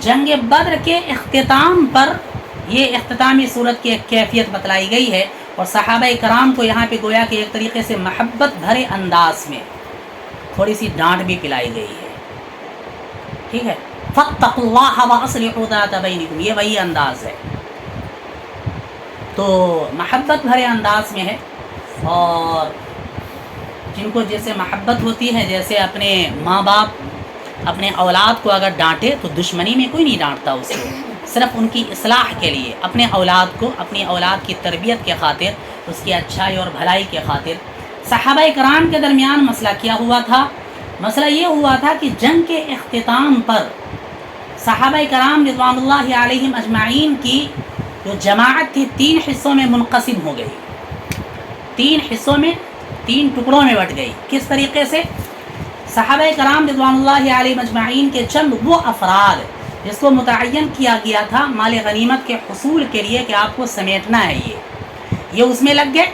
جنگ بدر کے اختتام پر یہ اختتامی صورت کی ایک کیفیت بتلائی گئی ہے، اور صحابہ کرام کو یہاں پہ گویا کہ ایک طریقے سے محبت بھرے انداز میں تھوڑی سی ڈانٹ بھی پلائی گئی ہے. ٹھیک ہے، فاتقوا اللہ واصلحوا ذات بینکم، یہ وہی انداز ہے. تو محبت بھرے انداز میں ہے، اور جن کو جیسے محبت ہوتی ہے، جیسے اپنے ماں باپ اپنے اولاد کو اگر ڈانٹے تو دشمنی میں کوئی نہیں ڈانٹتا اس کو، صرف ان کی اصلاح کے لیے، اپنے اولاد کو، اپنی اولاد کی تربیت کے خاطر، اس کی اچھائی اور بھلائی کے خاطر. صحابہ کرام کے درمیان مسئلہ کیا ہوا تھا؟ مسئلہ یہ ہوا تھا کہ جنگ کے اختتام پر صحابہ کرام رضوان اللہ علیہم اجمعین کی جو جماعت تھی 3 حصوں میں منقسم ہو گئی، 3 حصوں میں، 3 ٹکڑوں میں بٹ گئی. کس طریقے سے؟ صحابہ کرام رضوان اللہ علیہ مجمعین کے چند وہ افراد جس کو متعین کیا گیا تھا مال غنیمت کے حصول کے لیے کہ آپ کو سمیٹنا ہے، یہ اس میں لگ گئے.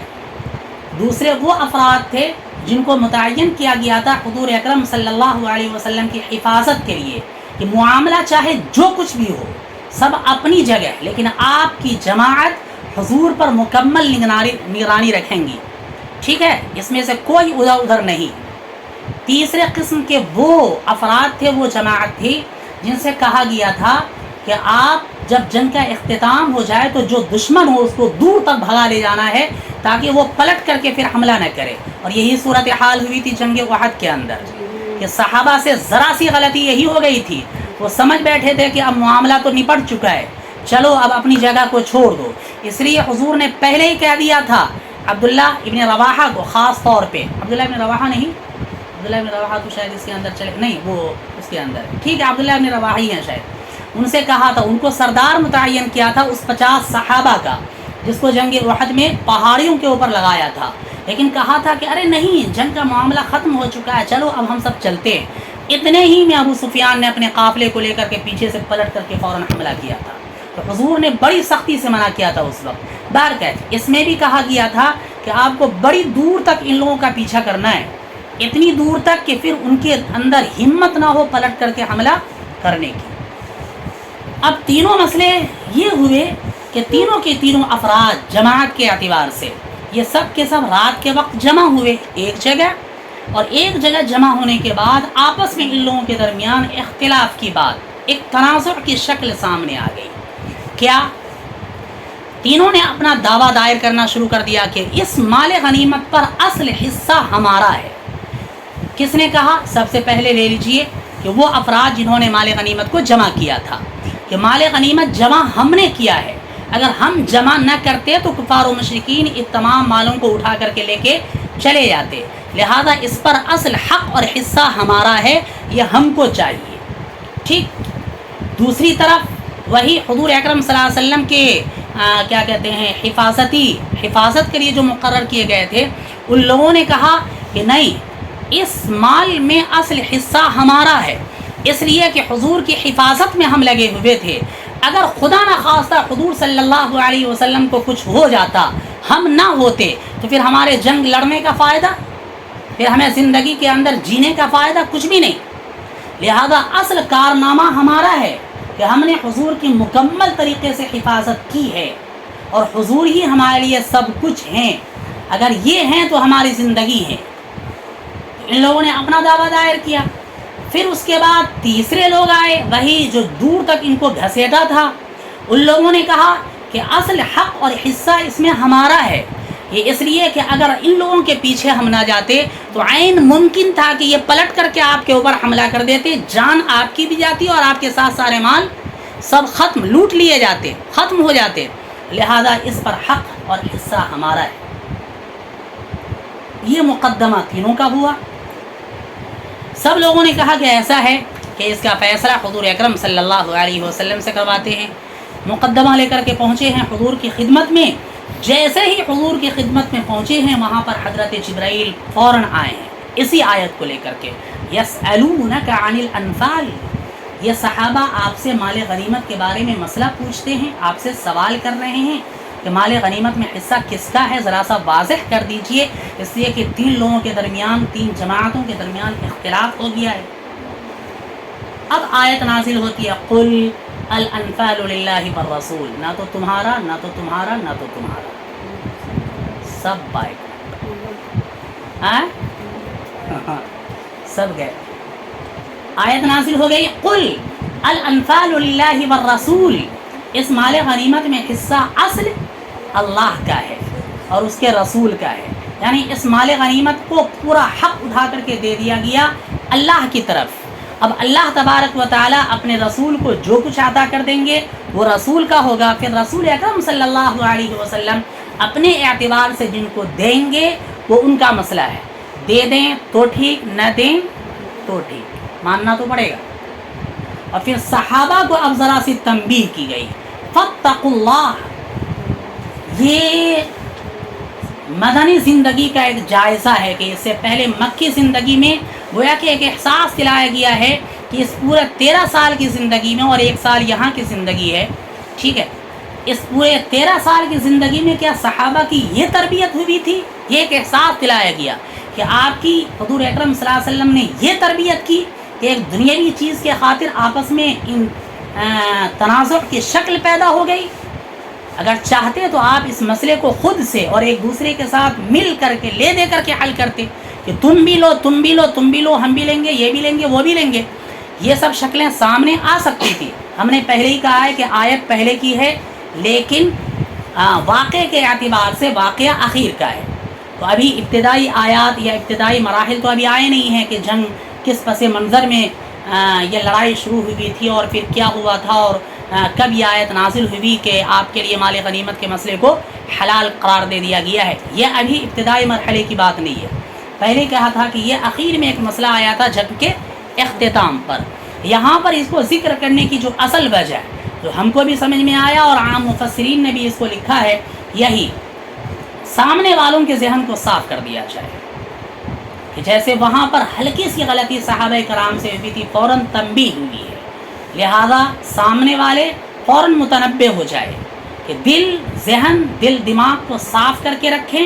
دوسرے وہ افراد تھے جن کو متعین کیا گیا تھا حضور اکرم صلی اللہ علیہ وسلم کی حفاظت کے لیے کہ معاملہ چاہے جو کچھ بھی ہو سب اپنی جگہ، لیکن آپ کی جماعت حضور پر مکمل نگرانی رکھیں گی. ٹھیک ہے، اس میں سے کوئی ادھر نہیں. تیسرے قسم کے وہ افراد تھے، وہ جماعت تھی جن سے کہا گیا تھا کہ آپ جب جنگ کا اختتام ہو جائے تو جو دشمن ہو اس کو دور تک بھگا لے جانا ہے تاکہ وہ پلٹ کر کے پھر حملہ نہ کرے. اور یہی صورتحال ہوئی تھی جنگ احد کے اندر کہ صحابہ سے ذرا سی غلطی یہی ہو گئی تھی. وہ سمجھ بیٹھے تھے کہ اب معاملہ تو نپٹ چکا ہے, چلو اب اپنی جگہ کو چھوڑ دو. اس لیے حضور نے پہلے ہی کہہ دیا تھا عبداللہ ابن رواحہ کو, خاص طور پہ عبداللہ ابن رواحہ نہیں, عبداللہ ابن رواحہ تو شاید اس کے اندر چلے نہیں, وہ اس کے اندر ٹھیک ہے, عبداللہ ابن رواحہ ہی ہیں شاید. ان سے کہا تھا, ان کو سردار متعین کیا تھا اس 50 صحابہ کا جس کو جنگ احد میں پہاڑیوں کے اوپر لگایا تھا, لیکن کہا تھا کہ ارے نہیں, جنگ کا معاملہ ختم ہو چکا ہے, چلو اب ہم سب چلتے ہیں. اتنے ہی میں ابو سفیان نے اپنے قافلے کو لے کر کے پیچھے سے پلٹ کر کے فوراً حملہ کیا تھا. تو حضور نے بڑی سختی سے منع کیا تھا اس وقت. بہرکیف اس میں بھی کہا گیا تھا کہ آپ کو بڑی دور تک ان لوگوں کا پیچھا کرنا ہے, اتنی دور تک کہ پھر ان کے اندر ہمت نہ ہو پلٹ کر کے حملہ کرنے کی. اب تینوں مسئلے یہ ہوئے کہ تینوں کے تینوں افراد جماعت کے اعتبار سے یہ سب کے سب رات کے وقت جمع ہوئے ایک جگہ, اور ایک جگہ جمع ہونے کے بعد آپس میں ان لوگوں کے درمیان اختلاف کی بات, ایک تنازع کی شکل سامنے آ گئی. کیا؟ تینوں نے اپنا دعویٰ دائر کرنا شروع کر دیا کہ اس مال غنیمت پر اصل حصہ ہمارا ہے. کس نے کہا؟ سب سے پہلے لے لیجئے کہ وہ افراد جنہوں نے مال غنیمت کو جمع کیا تھا, کہ مال غنیمت جمع ہم نے کیا ہے, اگر ہم جمع نہ کرتے تو کفار و مشرکین ان تمام مالوں کو اٹھا کر کے لے کے چلے جاتے, لہذا اس پر اصل حق اور حصہ ہمارا ہے, یہ ہم کو چاہیے. ٹھیک. دوسری طرف وہی حضور اکرم صلی اللہ علیہ وسلم کے کیا کہتے ہیں حفاظت کے لیے جو مقرر کیے گئے تھے, ان لوگوں نے کہا کہ نہیں, اس مال میں اصل حصہ ہمارا ہے, اس لیے کہ حضور کی حفاظت میں ہم لگے ہوئے تھے. اگر خدا نہ خواستہ حضور صلی اللہ علیہ وسلم کو کچھ ہو جاتا, ہم نہ ہوتے, تو پھر ہمارے جنگ لڑنے کا فائدہ, پھر ہمیں زندگی کے اندر جینے کا فائدہ کچھ بھی نہیں. لہذا اصل کارنامہ ہمارا ہے کہ ہم نے حضور کی مکمل طریقے سے حفاظت کی ہے, اور حضور ہی ہمارے لیے سب کچھ ہیں. اگر یہ ہیں تو ہماری زندگی ہے. ان لوگوں نے اپنا دعویٰ دائر کیا. پھر اس کے بعد تیسرے لوگ آئے, وہی جو دور تک ان کو گھسیٹا تھا. ان لوگوں نے کہا کہ اصل حق اور حصہ اس میں ہمارا ہے, یہ اس لیے کہ اگر ان لوگوں کے پیچھے ہم نہ جاتے تو عین ممکن تھا کہ یہ پلٹ کر کے آپ کے اوپر حملہ کر دیتے, جان آپ کی بھی جاتی اور آپ کے ساتھ سارے مال سب ختم, لوٹ لیے جاتے, ختم ہو جاتے. لہذا اس پر حق اور حصہ ہمارا ہے. یہ مقدمہ تینوں کا ہوا. سب لوگوں نے کہا کہ ایسا ہے کہ اس کا فیصلہ حضور اکرم صلی اللہ علیہ وسلم سے کرواتے ہیں. مقدمہ لے کر کے پہنچے ہیں حضور کی خدمت میں. جیسے ہی حضور کی خدمت میں پہنچے ہیں, وہاں پر حضرت جبرائیل فوراً آئے ہیں اسی آیت کو لے کر کے, یسألونک عن الانفال, یہ صحابہ آپ سے مال غنیمت کے بارے میں مسئلہ پوچھتے ہیں, آپ سے سوال کر رہے ہیں کہ مال غنیمت میں حصہ کس کا ہے, ذرا سا واضح کر دیجئے, اس لیے کہ تین لوگوں کے درمیان, تین جماعتوں کے درمیان اختلاف ہو گیا ہے. اب آیت نازل ہوتی ہے, قل الانفال للہ والرسول, نہ تو تمہارا, نہ تو تمہارا, نہ تو تمہارا, سب بائک, سب گئے. آیت نازل ہو گئی, قل الانفال للہ والرسول, اس مال غنیمت میں حصہ اصل اللہ کا ہے اور اس کے رسول کا ہے. یعنی اس مال غنیمت کو پورا حق اٹھا کر کے دے دیا گیا اللہ کی طرف. اب اللہ تبارک و تعالیٰ اپنے رسول کو جو کچھ عطا کر دیں گے وہ رسول کا ہوگا. پھر رسول اکرم صلی اللہ علیہ وسلم اپنے اعتبار سے جن کو دیں گے وہ ان کا مسئلہ ہے, دے دیں تو ٹھیک, نہ دیں تو ٹھیک, ماننا تو پڑے گا. اور پھر صحابہ کو اب ذرا سی تنبیہ کی گئی, فاتقوا اللہ. یہ مدنی زندگی کا ایک جائزہ ہے کہ اس سے پہلے مکی زندگی میں گویا کہ ایک احساس دلایا گیا ہے کہ اس پورے 13 سال کی زندگی میں, اور 1 سال یہاں کی زندگی ہے, ٹھیک ہے, اس پورے 13 سال کی زندگی میں کیا صحابہ کی یہ تربیت ہوئی تھی. یہ ایک احساس دلایا گیا کہ آپ کی حضور اکرم صلی اللہ علیہ وسلم نے یہ تربیت کی کہ ایک دنیاوی چیز کے خاطر آپس میں ان تنازع کی شکل پیدا ہو گئی. اگر چاہتے تو آپ اس مسئلے کو خود سے اور ایک دوسرے کے ساتھ مل کر کے, لے دے کر کے حل کرتے کہ تم بھی لو, تم بھی لو, تم بھی لو, ہم بھی لیں گے, یہ بھی لیں گے, وہ بھی لیں گے. یہ سب شکلیں سامنے آ سکتی تھی, ہم نے پہلے ہی کہا ہے کہ آیت پہلے کی ہے، لیکن واقعے کے اعتبار سے واقعہ اخیر کا ہے. تو ابھی ابتدائی آیات یا ابتدائی مراحل تو ابھی آئے نہیں ہیں کہ جنگ کس پس منظر میں یہ لڑائی شروع ہوئی تھی اور پھر کیا ہوا تھا اور کب یہ آیت نازل ہوئی کہ آپ کے لیے مال غنیمت کے مسئلے کو حلال قرار دے دیا گیا ہے. یہ ابھی ابتدائی مرحلے کی بات نہیں ہے. پہلے کہا تھا کہ یہ اخیر میں ایک مسئلہ آیا تھا جنگ کے اختتام پر. یہاں پر اس کو ذکر کرنے کی جو اصل وجہ ہے، جو ہم کو بھی سمجھ میں آیا اور عام مفسرین نے بھی اس کو لکھا ہے، یہی سامنے والوں کے ذہن کو صاف کر دیا جائے کہ جیسے وہاں پر ہلکی سی غلطی صحابہ کرام سے ہوئی تھی، فوراً تنبیہ ہوئی ہے، لہذا سامنے والے فوراً متنبہ ہو جائے کہ دل ذہن دل دماغ کو صاف کر کے رکھیں،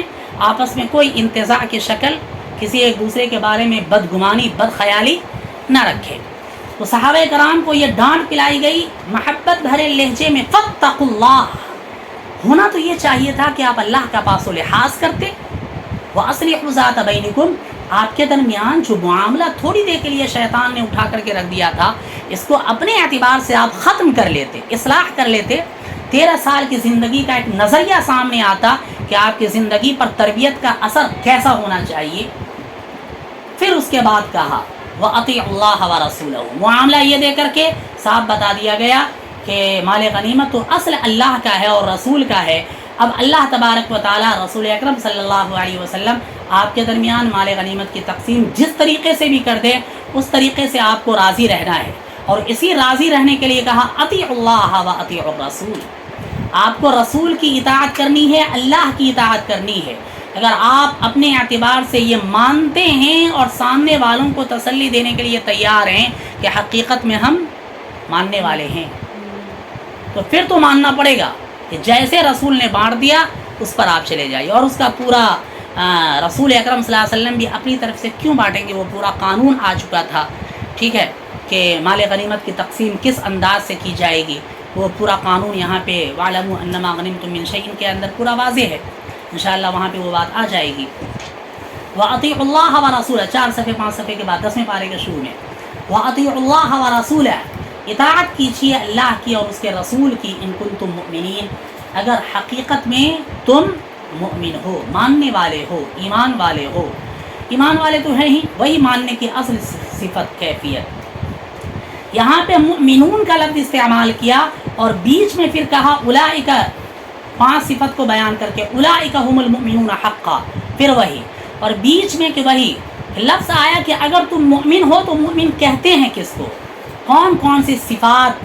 آپس میں کوئی انتزاع کی شکل، کسی ایک دوسرے کے بارے میں بدگمانی بد خیالی نہ رکھیں. تو صحابہ کرام کو یہ ڈانٹ پلائی گئی محبت بھرے لہجے میں، فاتقوا اللہ. ہونا تو یہ چاہیے تھا کہ آپ اللہ کا پاس و لحاظ کرتے، وَأَصْلِحُوا ذَاتَ بَيْنِكُمْ. آپ کے درمیان جو معاملہ تھوڑی دیر کے لیے شیطان نے اٹھا کر کے رکھ دیا تھا، اس کو اپنے اعتبار سے آپ ختم کر لیتے، اصلاح کر لیتے. 13 سال کی زندگی کا ایک نظریہ سامنے آتا کہ آپ کی زندگی پر تربیت کا اثر کیسا ہونا چاہیے. پھر اس کے بعد کہا وَأَطِيعُوا اللَّهَ وَرَسُولَهُ. معاملہ یہ دے کر کے صاف بتا دیا گیا کہ مال غنیمت تو اصل اللہ کا ہے اور رسول کا ہے. اب اللہ تبارک و تعالیٰ رسول اکرم صلی اللہ علیہ وسلم آپ کے درمیان مال غنیمت کی تقسیم جس طریقے سے بھی کر دے، اس طریقے سے آپ کو راضی رہنا ہے. اور اسی راضی رہنے کے لیے کہا اطیعوا اللہ و اطیعوا الرسول. آپ کو رسول کی اطاعت کرنی ہے، اللہ کی اطاعت کرنی ہے. اگر آپ اپنے اعتبار سے یہ مانتے ہیں اور سامنے والوں کو تسلی دینے کے لیے تیار ہیں کہ حقیقت میں ہم ماننے والے ہیں، تو پھر تو ماننا پڑے گا کہ جیسے رسول نے بانٹ دیا اس پر آپ چلے جائیے. اور اس کا پورا رسول اکرم صلی اللہ علیہ وسلم بھی اپنی طرف سے کیوں بانٹیں گے، وہ پورا قانون آ چکا تھا، ٹھیک ہے، کہ مال غنیمت کی تقسیم کس انداز سے کی جائے گی. وہ پورا قانون یہاں پہ وَاعْلَمُوا أَنَّمَا غَنِمْتُم مِّن شَيْءٍ کے اندر پورا واضح ہے. انشاءاللہ وہاں پہ وہ بات آ جائے گی. وَأَطِيعُوا اللَّهَ وَرَسُولَهُ 4 صفحے 5 صفحے کے بعد 10ویں پارے کے شروع میں وَأَطِيعُوا اللَّهَ وَرَسُولَهُ. اطاعت کیجیے اللہ کی اور اس کے رسول کی، ان کنتم مؤمنین، اگر حقیقت میں تم مؤمن ہو، ماننے والے ہو، ایمان والے ہو. ایمان والے تو ہیں ہی، وہی ماننے کی اصل صفت کیفیت. یہاں پہ مؤمنون کا لفظ استعمال کیا اور بیچ میں پھر کہا اولئک، 5 صفت کو بیان کر کے اولئک هم المؤمنون حقا. پھر وہی، اور بیچ میں کہ وہی لفظ آیا کہ اگر تم مؤمن ہو تو مؤمن کہتے ہیں کس کو، کون کون سی صفات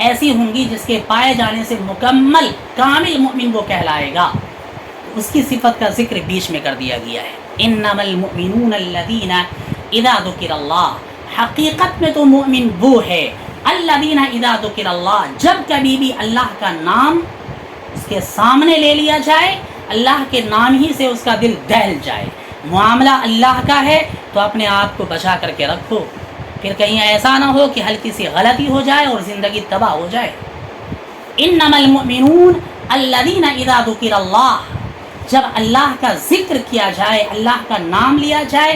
ایسی ہوں گی جس کے پائے جانے سے مکمل کامل مؤمن وہ کہلائے گا. اس کی صفت کا ذکر بیچ میں کر دیا گیا ہے. انما المؤمنون الذین اذا ذکر اللہ. حقیقت میں تو مومن وہ ہے الذین اذا ذکر اللہ، جب کبھی بھی اللہ کا نام اس کے سامنے لے لیا جائے، اللہ کے نام ہی سے اس کا دل دہل جائے. معاملہ اللہ کا ہے تو اپنے آپ کو بچا کر کے رکھو، پھر کہیں ایسا نہ ہو کہ ہلکی سی غلطی ہو جائے اور زندگی تباہ ہو جائے. انما المؤمنون الذین اذا ذکر اللہ، جب اللہ کا ذکر کیا جائے، اللہ کا نام لیا جائے،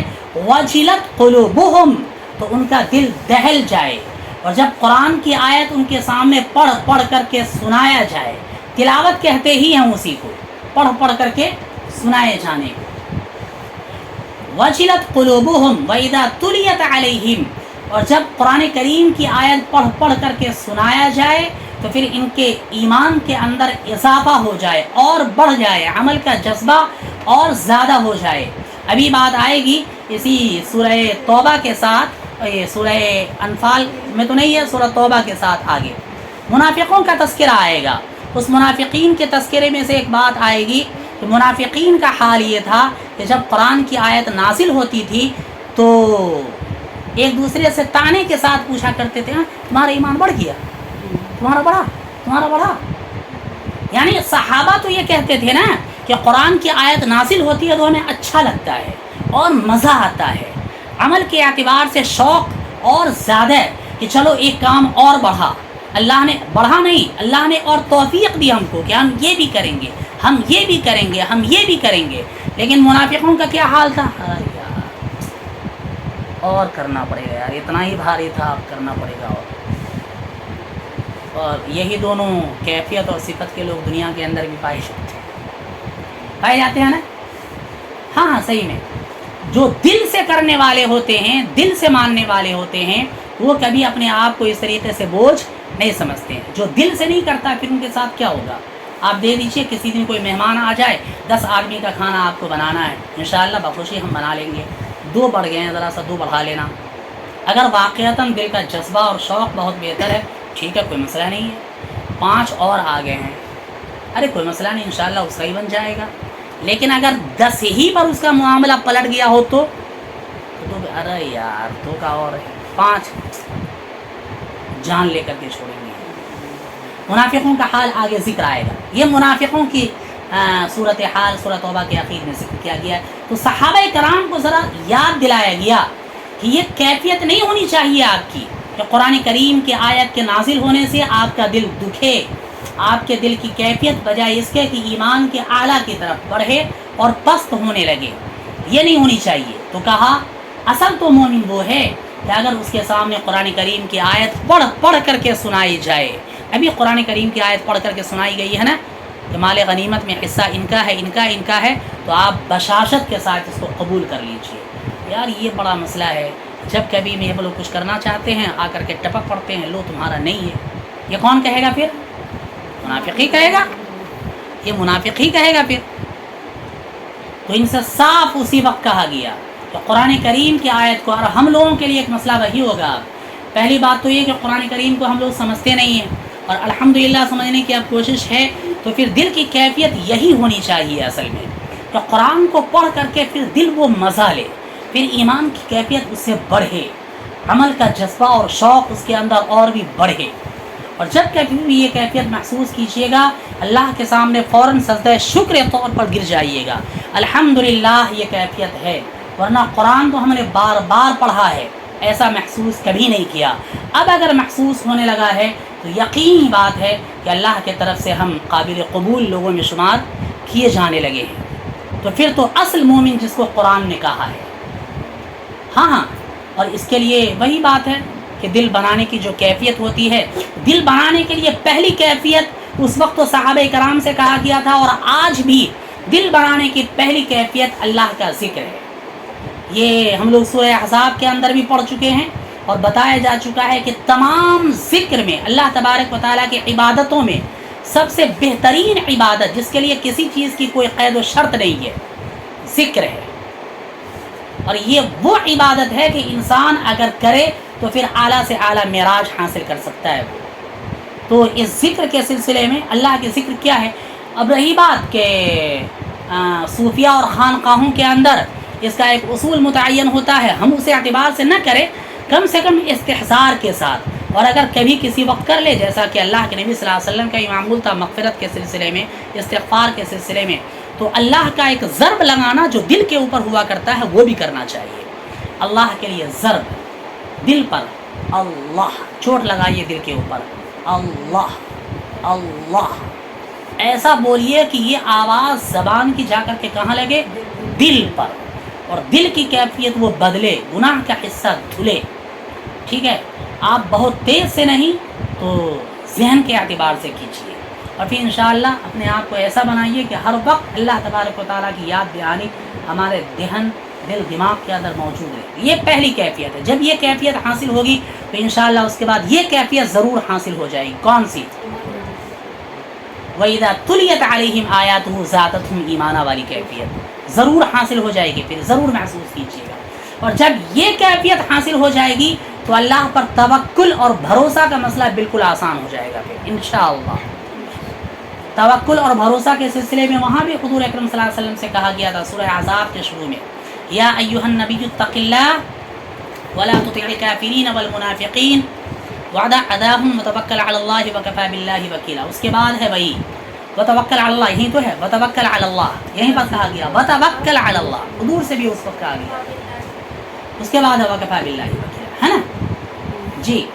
وجلت قلوبہم، تو ان کا دل دہل جائے. اور جب قرآن کی آیت ان کے سامنے پڑھ پڑھ کر کے سنایا جائے، تلاوت کہتے ہی ہیں اسی کو، پڑھ پڑھ کر کے سنائے جانے کو. وجلت قلوبہم وَإِذَا تُلِيَتْ عَلَيْهِمْ، اور جب قرآن کریم کی آیت پڑھ پڑھ کر کے سنایا جائے تو پھر ان کے ایمان کے اندر اضافہ ہو جائے اور بڑھ جائے، عمل کا جذبہ اور زیادہ ہو جائے. ابھی بات آئے گی اسی سورہ توبہ کے ساتھ، یہ سورہ انفال میں تو نہیں ہے، سورہ توبہ کے ساتھ آگے منافقوں کا تذکرہ آئے گا. اس منافقین کے تذکرے میں سے ایک بات آئے گی کہ منافقین کا حال یہ تھا کہ جب قرآن کی آیت نازل ہوتی تھی تو ایک دوسرے سے تانے کے ساتھ پوچھا کرتے تھے، تمہارا ایمان بڑھ گیا، تمہارا بڑھا. یعنی صحابہ تو یہ کہتے تھے نا کہ قرآن کی آیت نازل ہوتی ہے تو ہمیں اچھا لگتا ہے اور مزہ آتا ہے، عمل کے اعتبار سے شوق اور زیادہ ہے کہ چلو ایک کام اور بڑھا. اللہ نے بڑھا نہیں، اللہ نے اور توفیق دی ہم کو کہ ہم یہ بھی کریں گے، ہم یہ بھی کریں گے، ہم یہ بھی کریں گے. لیکن منافقوں کا کیا حال تھا، یار اور کرنا پڑے گا، یار اتنا ہی بھاری تھا، اب کرنا پڑے گا. اور یہی دونوں کیفیت اور صفت کے لوگ دنیا کے اندر بھی پائے جاتے ہیں نا. ہاں صحیح میں جو دل سے کرنے والے ہوتے ہیں، دل سے ماننے والے ہوتے ہیں، وہ کبھی اپنے آپ کو اس طریقے سے بوجھ نہیں سمجھتے ہیں. جو دل سے نہیں کرتا پھر ان کے ساتھ کیا ہوگا؟ آپ دے دیجئے کسی دن کوئی مہمان آ جائے، 10 آدمی کا کھانا آپ کو بنانا ہے، انشاءاللہ بخوشی ہم بنا لیں گے. 2 بڑھ گئے ہیں، ذرا سا 2 بڑھا لینا. اگر واقعتاً دل کا جذبہ اور شوق بہت بہتر ہے، ٹھیک ہے کوئی مسئلہ نہیں ہے. 5 اور آ گئے ہیں، ارے کوئی مسئلہ نہیں، انشاءاللہ اس کا ہی بن جائے گا. لیکن اگر 10 ہی پر اس کا معاملہ پلٹ گیا ہو تو ارے یار 2 کا اور 5 جان لے کر کے چھوڑیں گے. منافقوں کا حال آگے ذکر آئے گا. یہ منافقوں کی صورت حال سورۃ توبہ کے اخیر میں ذکر کیا گیا ہے. تو صحابہ کرام کو ذرا یاد دلایا گیا کہ یہ کیفیت نہیں ہونی چاہیے آپ کی کہ قرآن کریم کی آیت کے نازل ہونے سے آپ کا دل دکھے. آپ کے دل کی کیفیت بجائے اس کے کہ ایمان کے اعلیٰ کی طرف بڑھے اور پست ہونے لگے، یہ نہیں ہونی چاہیے. تو کہا اصل تو مومن وہ ہے کہ اگر اس کے سامنے قرآن کریم کی آیت پڑھ کر کے سنائی جائے. ابھی قرآن کریم کی آیت پڑھ کر کے سنائی گئی ہے نا کہ مال غنیمت میں حصہ ان کا ہے، ان کا ہے، تو آپ بشاشت کے ساتھ اس کو قبول کر لیجئے. یار یہ بڑا مسئلہ ہے، جب کبھی میں لوگ کچھ کرنا چاہتے ہیں آ کر کے ٹپک پڑتے ہیں، لو تمہارا نہیں ہے. یہ کون کہے گا پھر؟ منافق ہی کہے گا. یہ منافق ہی کہے گا پھر. تو ان سے صاف اسی وقت کہا گیا کہ قرآن کریم کی آیت کو، اور ہم لوگوں کے لیے ایک مسئلہ وہی ہوگا. پہلی بات تو یہ کہ قرآن کریم کو ہم لوگ سمجھتے نہیں ہیں، اور الحمدللہ سمجھنے کی اب کوشش ہے. تو پھر دل کی کیفیت یہی ہونی چاہیے اصل میں کہ قرآن کو پڑھ کر کے پھر دل وہ مزہ لے، پھر ایمان کی کیفیت اس سے بڑھے، عمل کا جذبہ اور شوق اس کے اندر اور بھی بڑھے. اور جب کبھی بھی یہ کیفیت محسوس کیجیے گا، اللہ کے سامنے فوراً سجدہ شکر طور پر گر جائیے گا. الحمدللہ یہ کیفیت ہے، ورنہ قرآن تو ہم نے بار بار پڑھا ہے، ایسا محسوس کبھی نہیں کیا. اب اگر محسوس ہونے لگا ہے تو یقینی بات ہے کہ اللہ کے طرف سے ہم قابل قبول لوگوں میں شمار کیے جانے لگے ہیں. تو پھر تو اصل مومن جس کو قرآن نے کہا ہے. ہاں اور اس کے لیے وہی بات ہے کہ دل بنانے کی جو کیفیت ہوتی ہے، دل بنانے کے لیے پہلی کیفیت اس وقت تو صحابہ کرام سے کہا گیا تھا، اور آج بھی دل بنانے کی پہلی کیفیت اللہ کا ذکر ہے. یہ ہم لوگ سورہ احزاب کے اندر بھی پڑھ چکے ہیں اور بتایا جا چکا ہے کہ تمام ذکر میں اللہ تبارک و تعالیٰ کی عبادتوں میں سب سے بہترین عبادت، جس کے لیے کسی چیز کی کوئی قید و شرط نہیں ہے، ذکر ہے. اور یہ وہ عبادت ہے کہ انسان اگر کرے تو پھر اعلیٰ سے اعلیٰ معراج حاصل کر سکتا ہے. تو اس ذکر کے سلسلے میں اللہ کے ذکر کیا ہے. اب رہی بات کہ صوفیہ اور خانقاہوں کے اندر اس کا ایک اصول متعین ہوتا ہے، ہم اسے اعتبار سے نہ کریں، کم سے کم استحضار کے ساتھ. اور اگر کبھی کسی وقت کر لے، جیسا کہ اللہ کے نبی صلی اللہ علیہ وسلم کا معمول تھا مغفرت کے سلسلے میں، استغفار کے سلسلے میں، تو اللہ کا ایک ضرب لگانا جو دل کے اوپر ہوا کرتا ہے وہ بھی کرنا چاہیے. اللہ کے لیے ضرب دل پر، اللہ چوٹ لگائیے دل کے اوپر، اللہ اللہ ایسا بولیے کہ یہ آواز زبان کی جا کر کے کہاں لگے؟ دل پر. اور دل کی کیفیت وہ بدلے، گناہ کا حصہ دھلے. ٹھیک ہے، آپ بہت تیز سے نہیں تو ذہن کے اعتبار سے کیجیے، اور پھر انشاءاللہ اپنے آپ کو ایسا بنائیے کہ ہر وقت اللہ تبارک و تعالیٰ کی یاد دہانی ہمارے ذہن دل دماغ کے اندر موجود ہے. یہ پہلی کیفیت ہے. جب یہ کیفیت حاصل ہوگی تو انشاءاللہ اس کے بعد یہ کیفیت ضرور حاصل ہو جائے گی. کون سی؟ وَإِذَا تُلِيَتْ عَلَيْهِمْ آيَاتُهُ زَادَتْهُمْ ایمانا والی کیفیت ضرور حاصل ہو جائے گی. پھر ضرور محسوس کیجیے گا. اور جب یہ کیفیت حاصل ہو جائے گی تو اللہ پر توکل اور بھروسہ کا مسئلہ بالکل آسان ہو جائے گا. پھر انشاءاللہ توکل اور بھروسہ کے سلسلے میں وہاں بھی حضور اکرم صلی اللہ علیہ وسلم سے کہا گیا تھا سورہ احزاب کے شروع میں، یا ایھا النبی اتق اللہ ولا تطع الکافرین والمنافقین وادع اذاهم وتوکل علی اللہ وکفی باللہ وکیلا. اس کے بعد ہے وہی وتوکل علی اللہ، یہیں تو ہے وتوکل علی اللہ، یہیں پر کہا گیا وتوکل علی اللہ، حضور سے بھی اس وقت کہا گیا. اس کے بعد ہے وکفی باللہ وکیلا، ہے نا جی.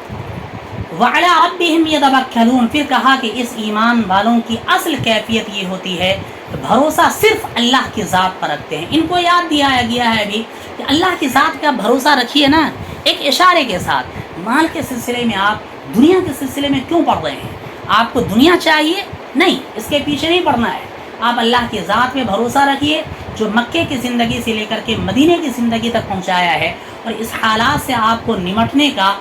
وعلی ربہم یتوکلون، پھر کہا کہ اس ایمان والوں کی اصل کیفیت یہ ہوتی ہے کہ بھروسہ صرف اللہ کی ذات پر رکھتے ہیں. ان کو یاد دیا گیا ہے ابھی کہ اللہ کی ذات کا بھروسہ رکھیے نا، ایک اشارے کے ساتھ. مال کے سلسلے میں آپ دنیا کے سلسلے میں کیوں پڑھ رہے ہیں؟ آپ کو دنیا چاہیے؟ نہیں، اس کے پیچھے نہیں پڑنا ہے. آپ اللہ کی ذات پہ بھروسہ رکھیے جو مکے کی زندگی سے لے کر کے مدینے کی زندگی تک پہنچایا ہے، اور اس حالات سے آپ کو نمٹنے کا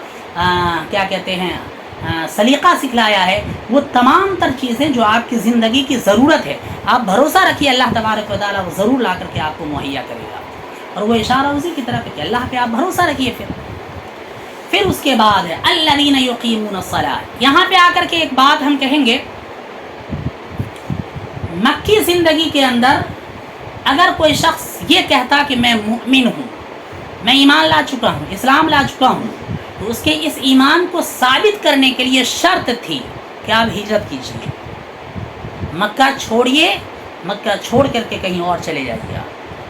کیا کہتے ہیں سلیقہ سکھلایا ہے. وہ تمام تر چیزیں جو آپ کی زندگی کی ضرورت ہے، آپ بھروسہ رکھیے اللہ تبارک و تعالیٰ وہ ضرور لا کر کے آپ کو مہیا کرے گا. اور وہ اشارہ اسی کی طرف ہے کہ اللہ پہ آپ بھروسہ رکھیے. پھر اس کے بعد ہے الذین یقیمون الصلاۃ. یہاں پہ آ کر کے ایک بات ہم کہیں گے، مکی زندگی کے اندر اگر کوئی شخص یہ کہتا کہ میں مؤمن ہوں، میں ایمان لا چکا ہوں، اسلام لا چکا ہوں، تو اس کے اس ایمان کو ثابت کرنے کے لیے شرط تھی کہ آپ ہجرت کیجیے، مکہ چھوڑیے، مکہ چھوڑ کر کے کہیں اور چلے جائیے،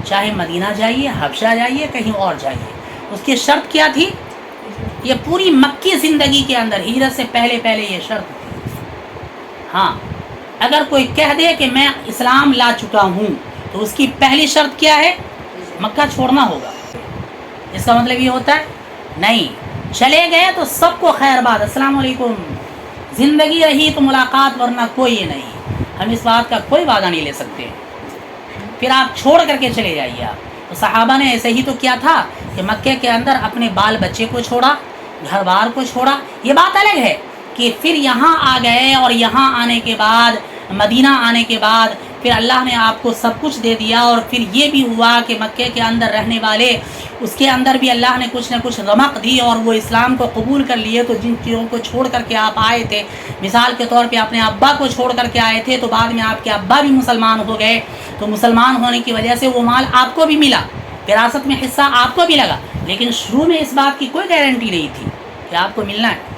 چاہے مدینہ جائیے، حبشہ جائیے، کہیں اور جائیے. اس کی شرط کیا تھی؟ یہ پوری مکی زندگی کے اندر ہجرت سے پہلے یہ شرط تھی. ہاں، اگر کوئی کہہ دے کہ میں اسلام لا چکا ہوں تو اس کی پہلی شرط کیا ہے؟ مکہ چھوڑنا ہوگا. اس کا مطلب یہ ہوتا ہے نہیں چلے گئے تو سب کو خیر بات، السلام علیکم، زندگی رہی تو ملاقات، ورنہ کوئی نہیں. ہم اس بات کا کوئی وعدہ نہیں لے سکتے. پھر آپ چھوڑ کر کے چلے جائیے. تو صحابہ نے ایسے ہی تو کیا تھا کہ مکے کے اندر اپنے بال بچے کو چھوڑا، گھر بار کو چھوڑا. یہ بات الگ ہے کہ پھر یہاں آ گئے، اور یہاں آنے کے بعد، مدینہ آنے کے بعد پھر اللہ نے آپ کو سب کچھ دے دیا. اور پھر یہ بھی ہوا کہ مکے کے اندر رہنے والے، اس کے اندر بھی اللہ نے کچھ نہ کچھ رمق دی اور وہ اسلام کو قبول کر لیے. تو جن چیزوں کو چھوڑ کر کے آپ آئے تھے، مثال کے طور پہ اپنے ابا کو چھوڑ کر کے آئے تھے، تو بعد میں آپ کے ابا بھی مسلمان ہو گئے. تو مسلمان ہونے کی وجہ سے وہ مال آپ کو بھی ملا، وراثت میں حصہ آپ کو بھی لگا. لیکن شروع میں اس بات کی کوئی گارنٹی نہیں تھی کہ آپ کو ملنا ہے.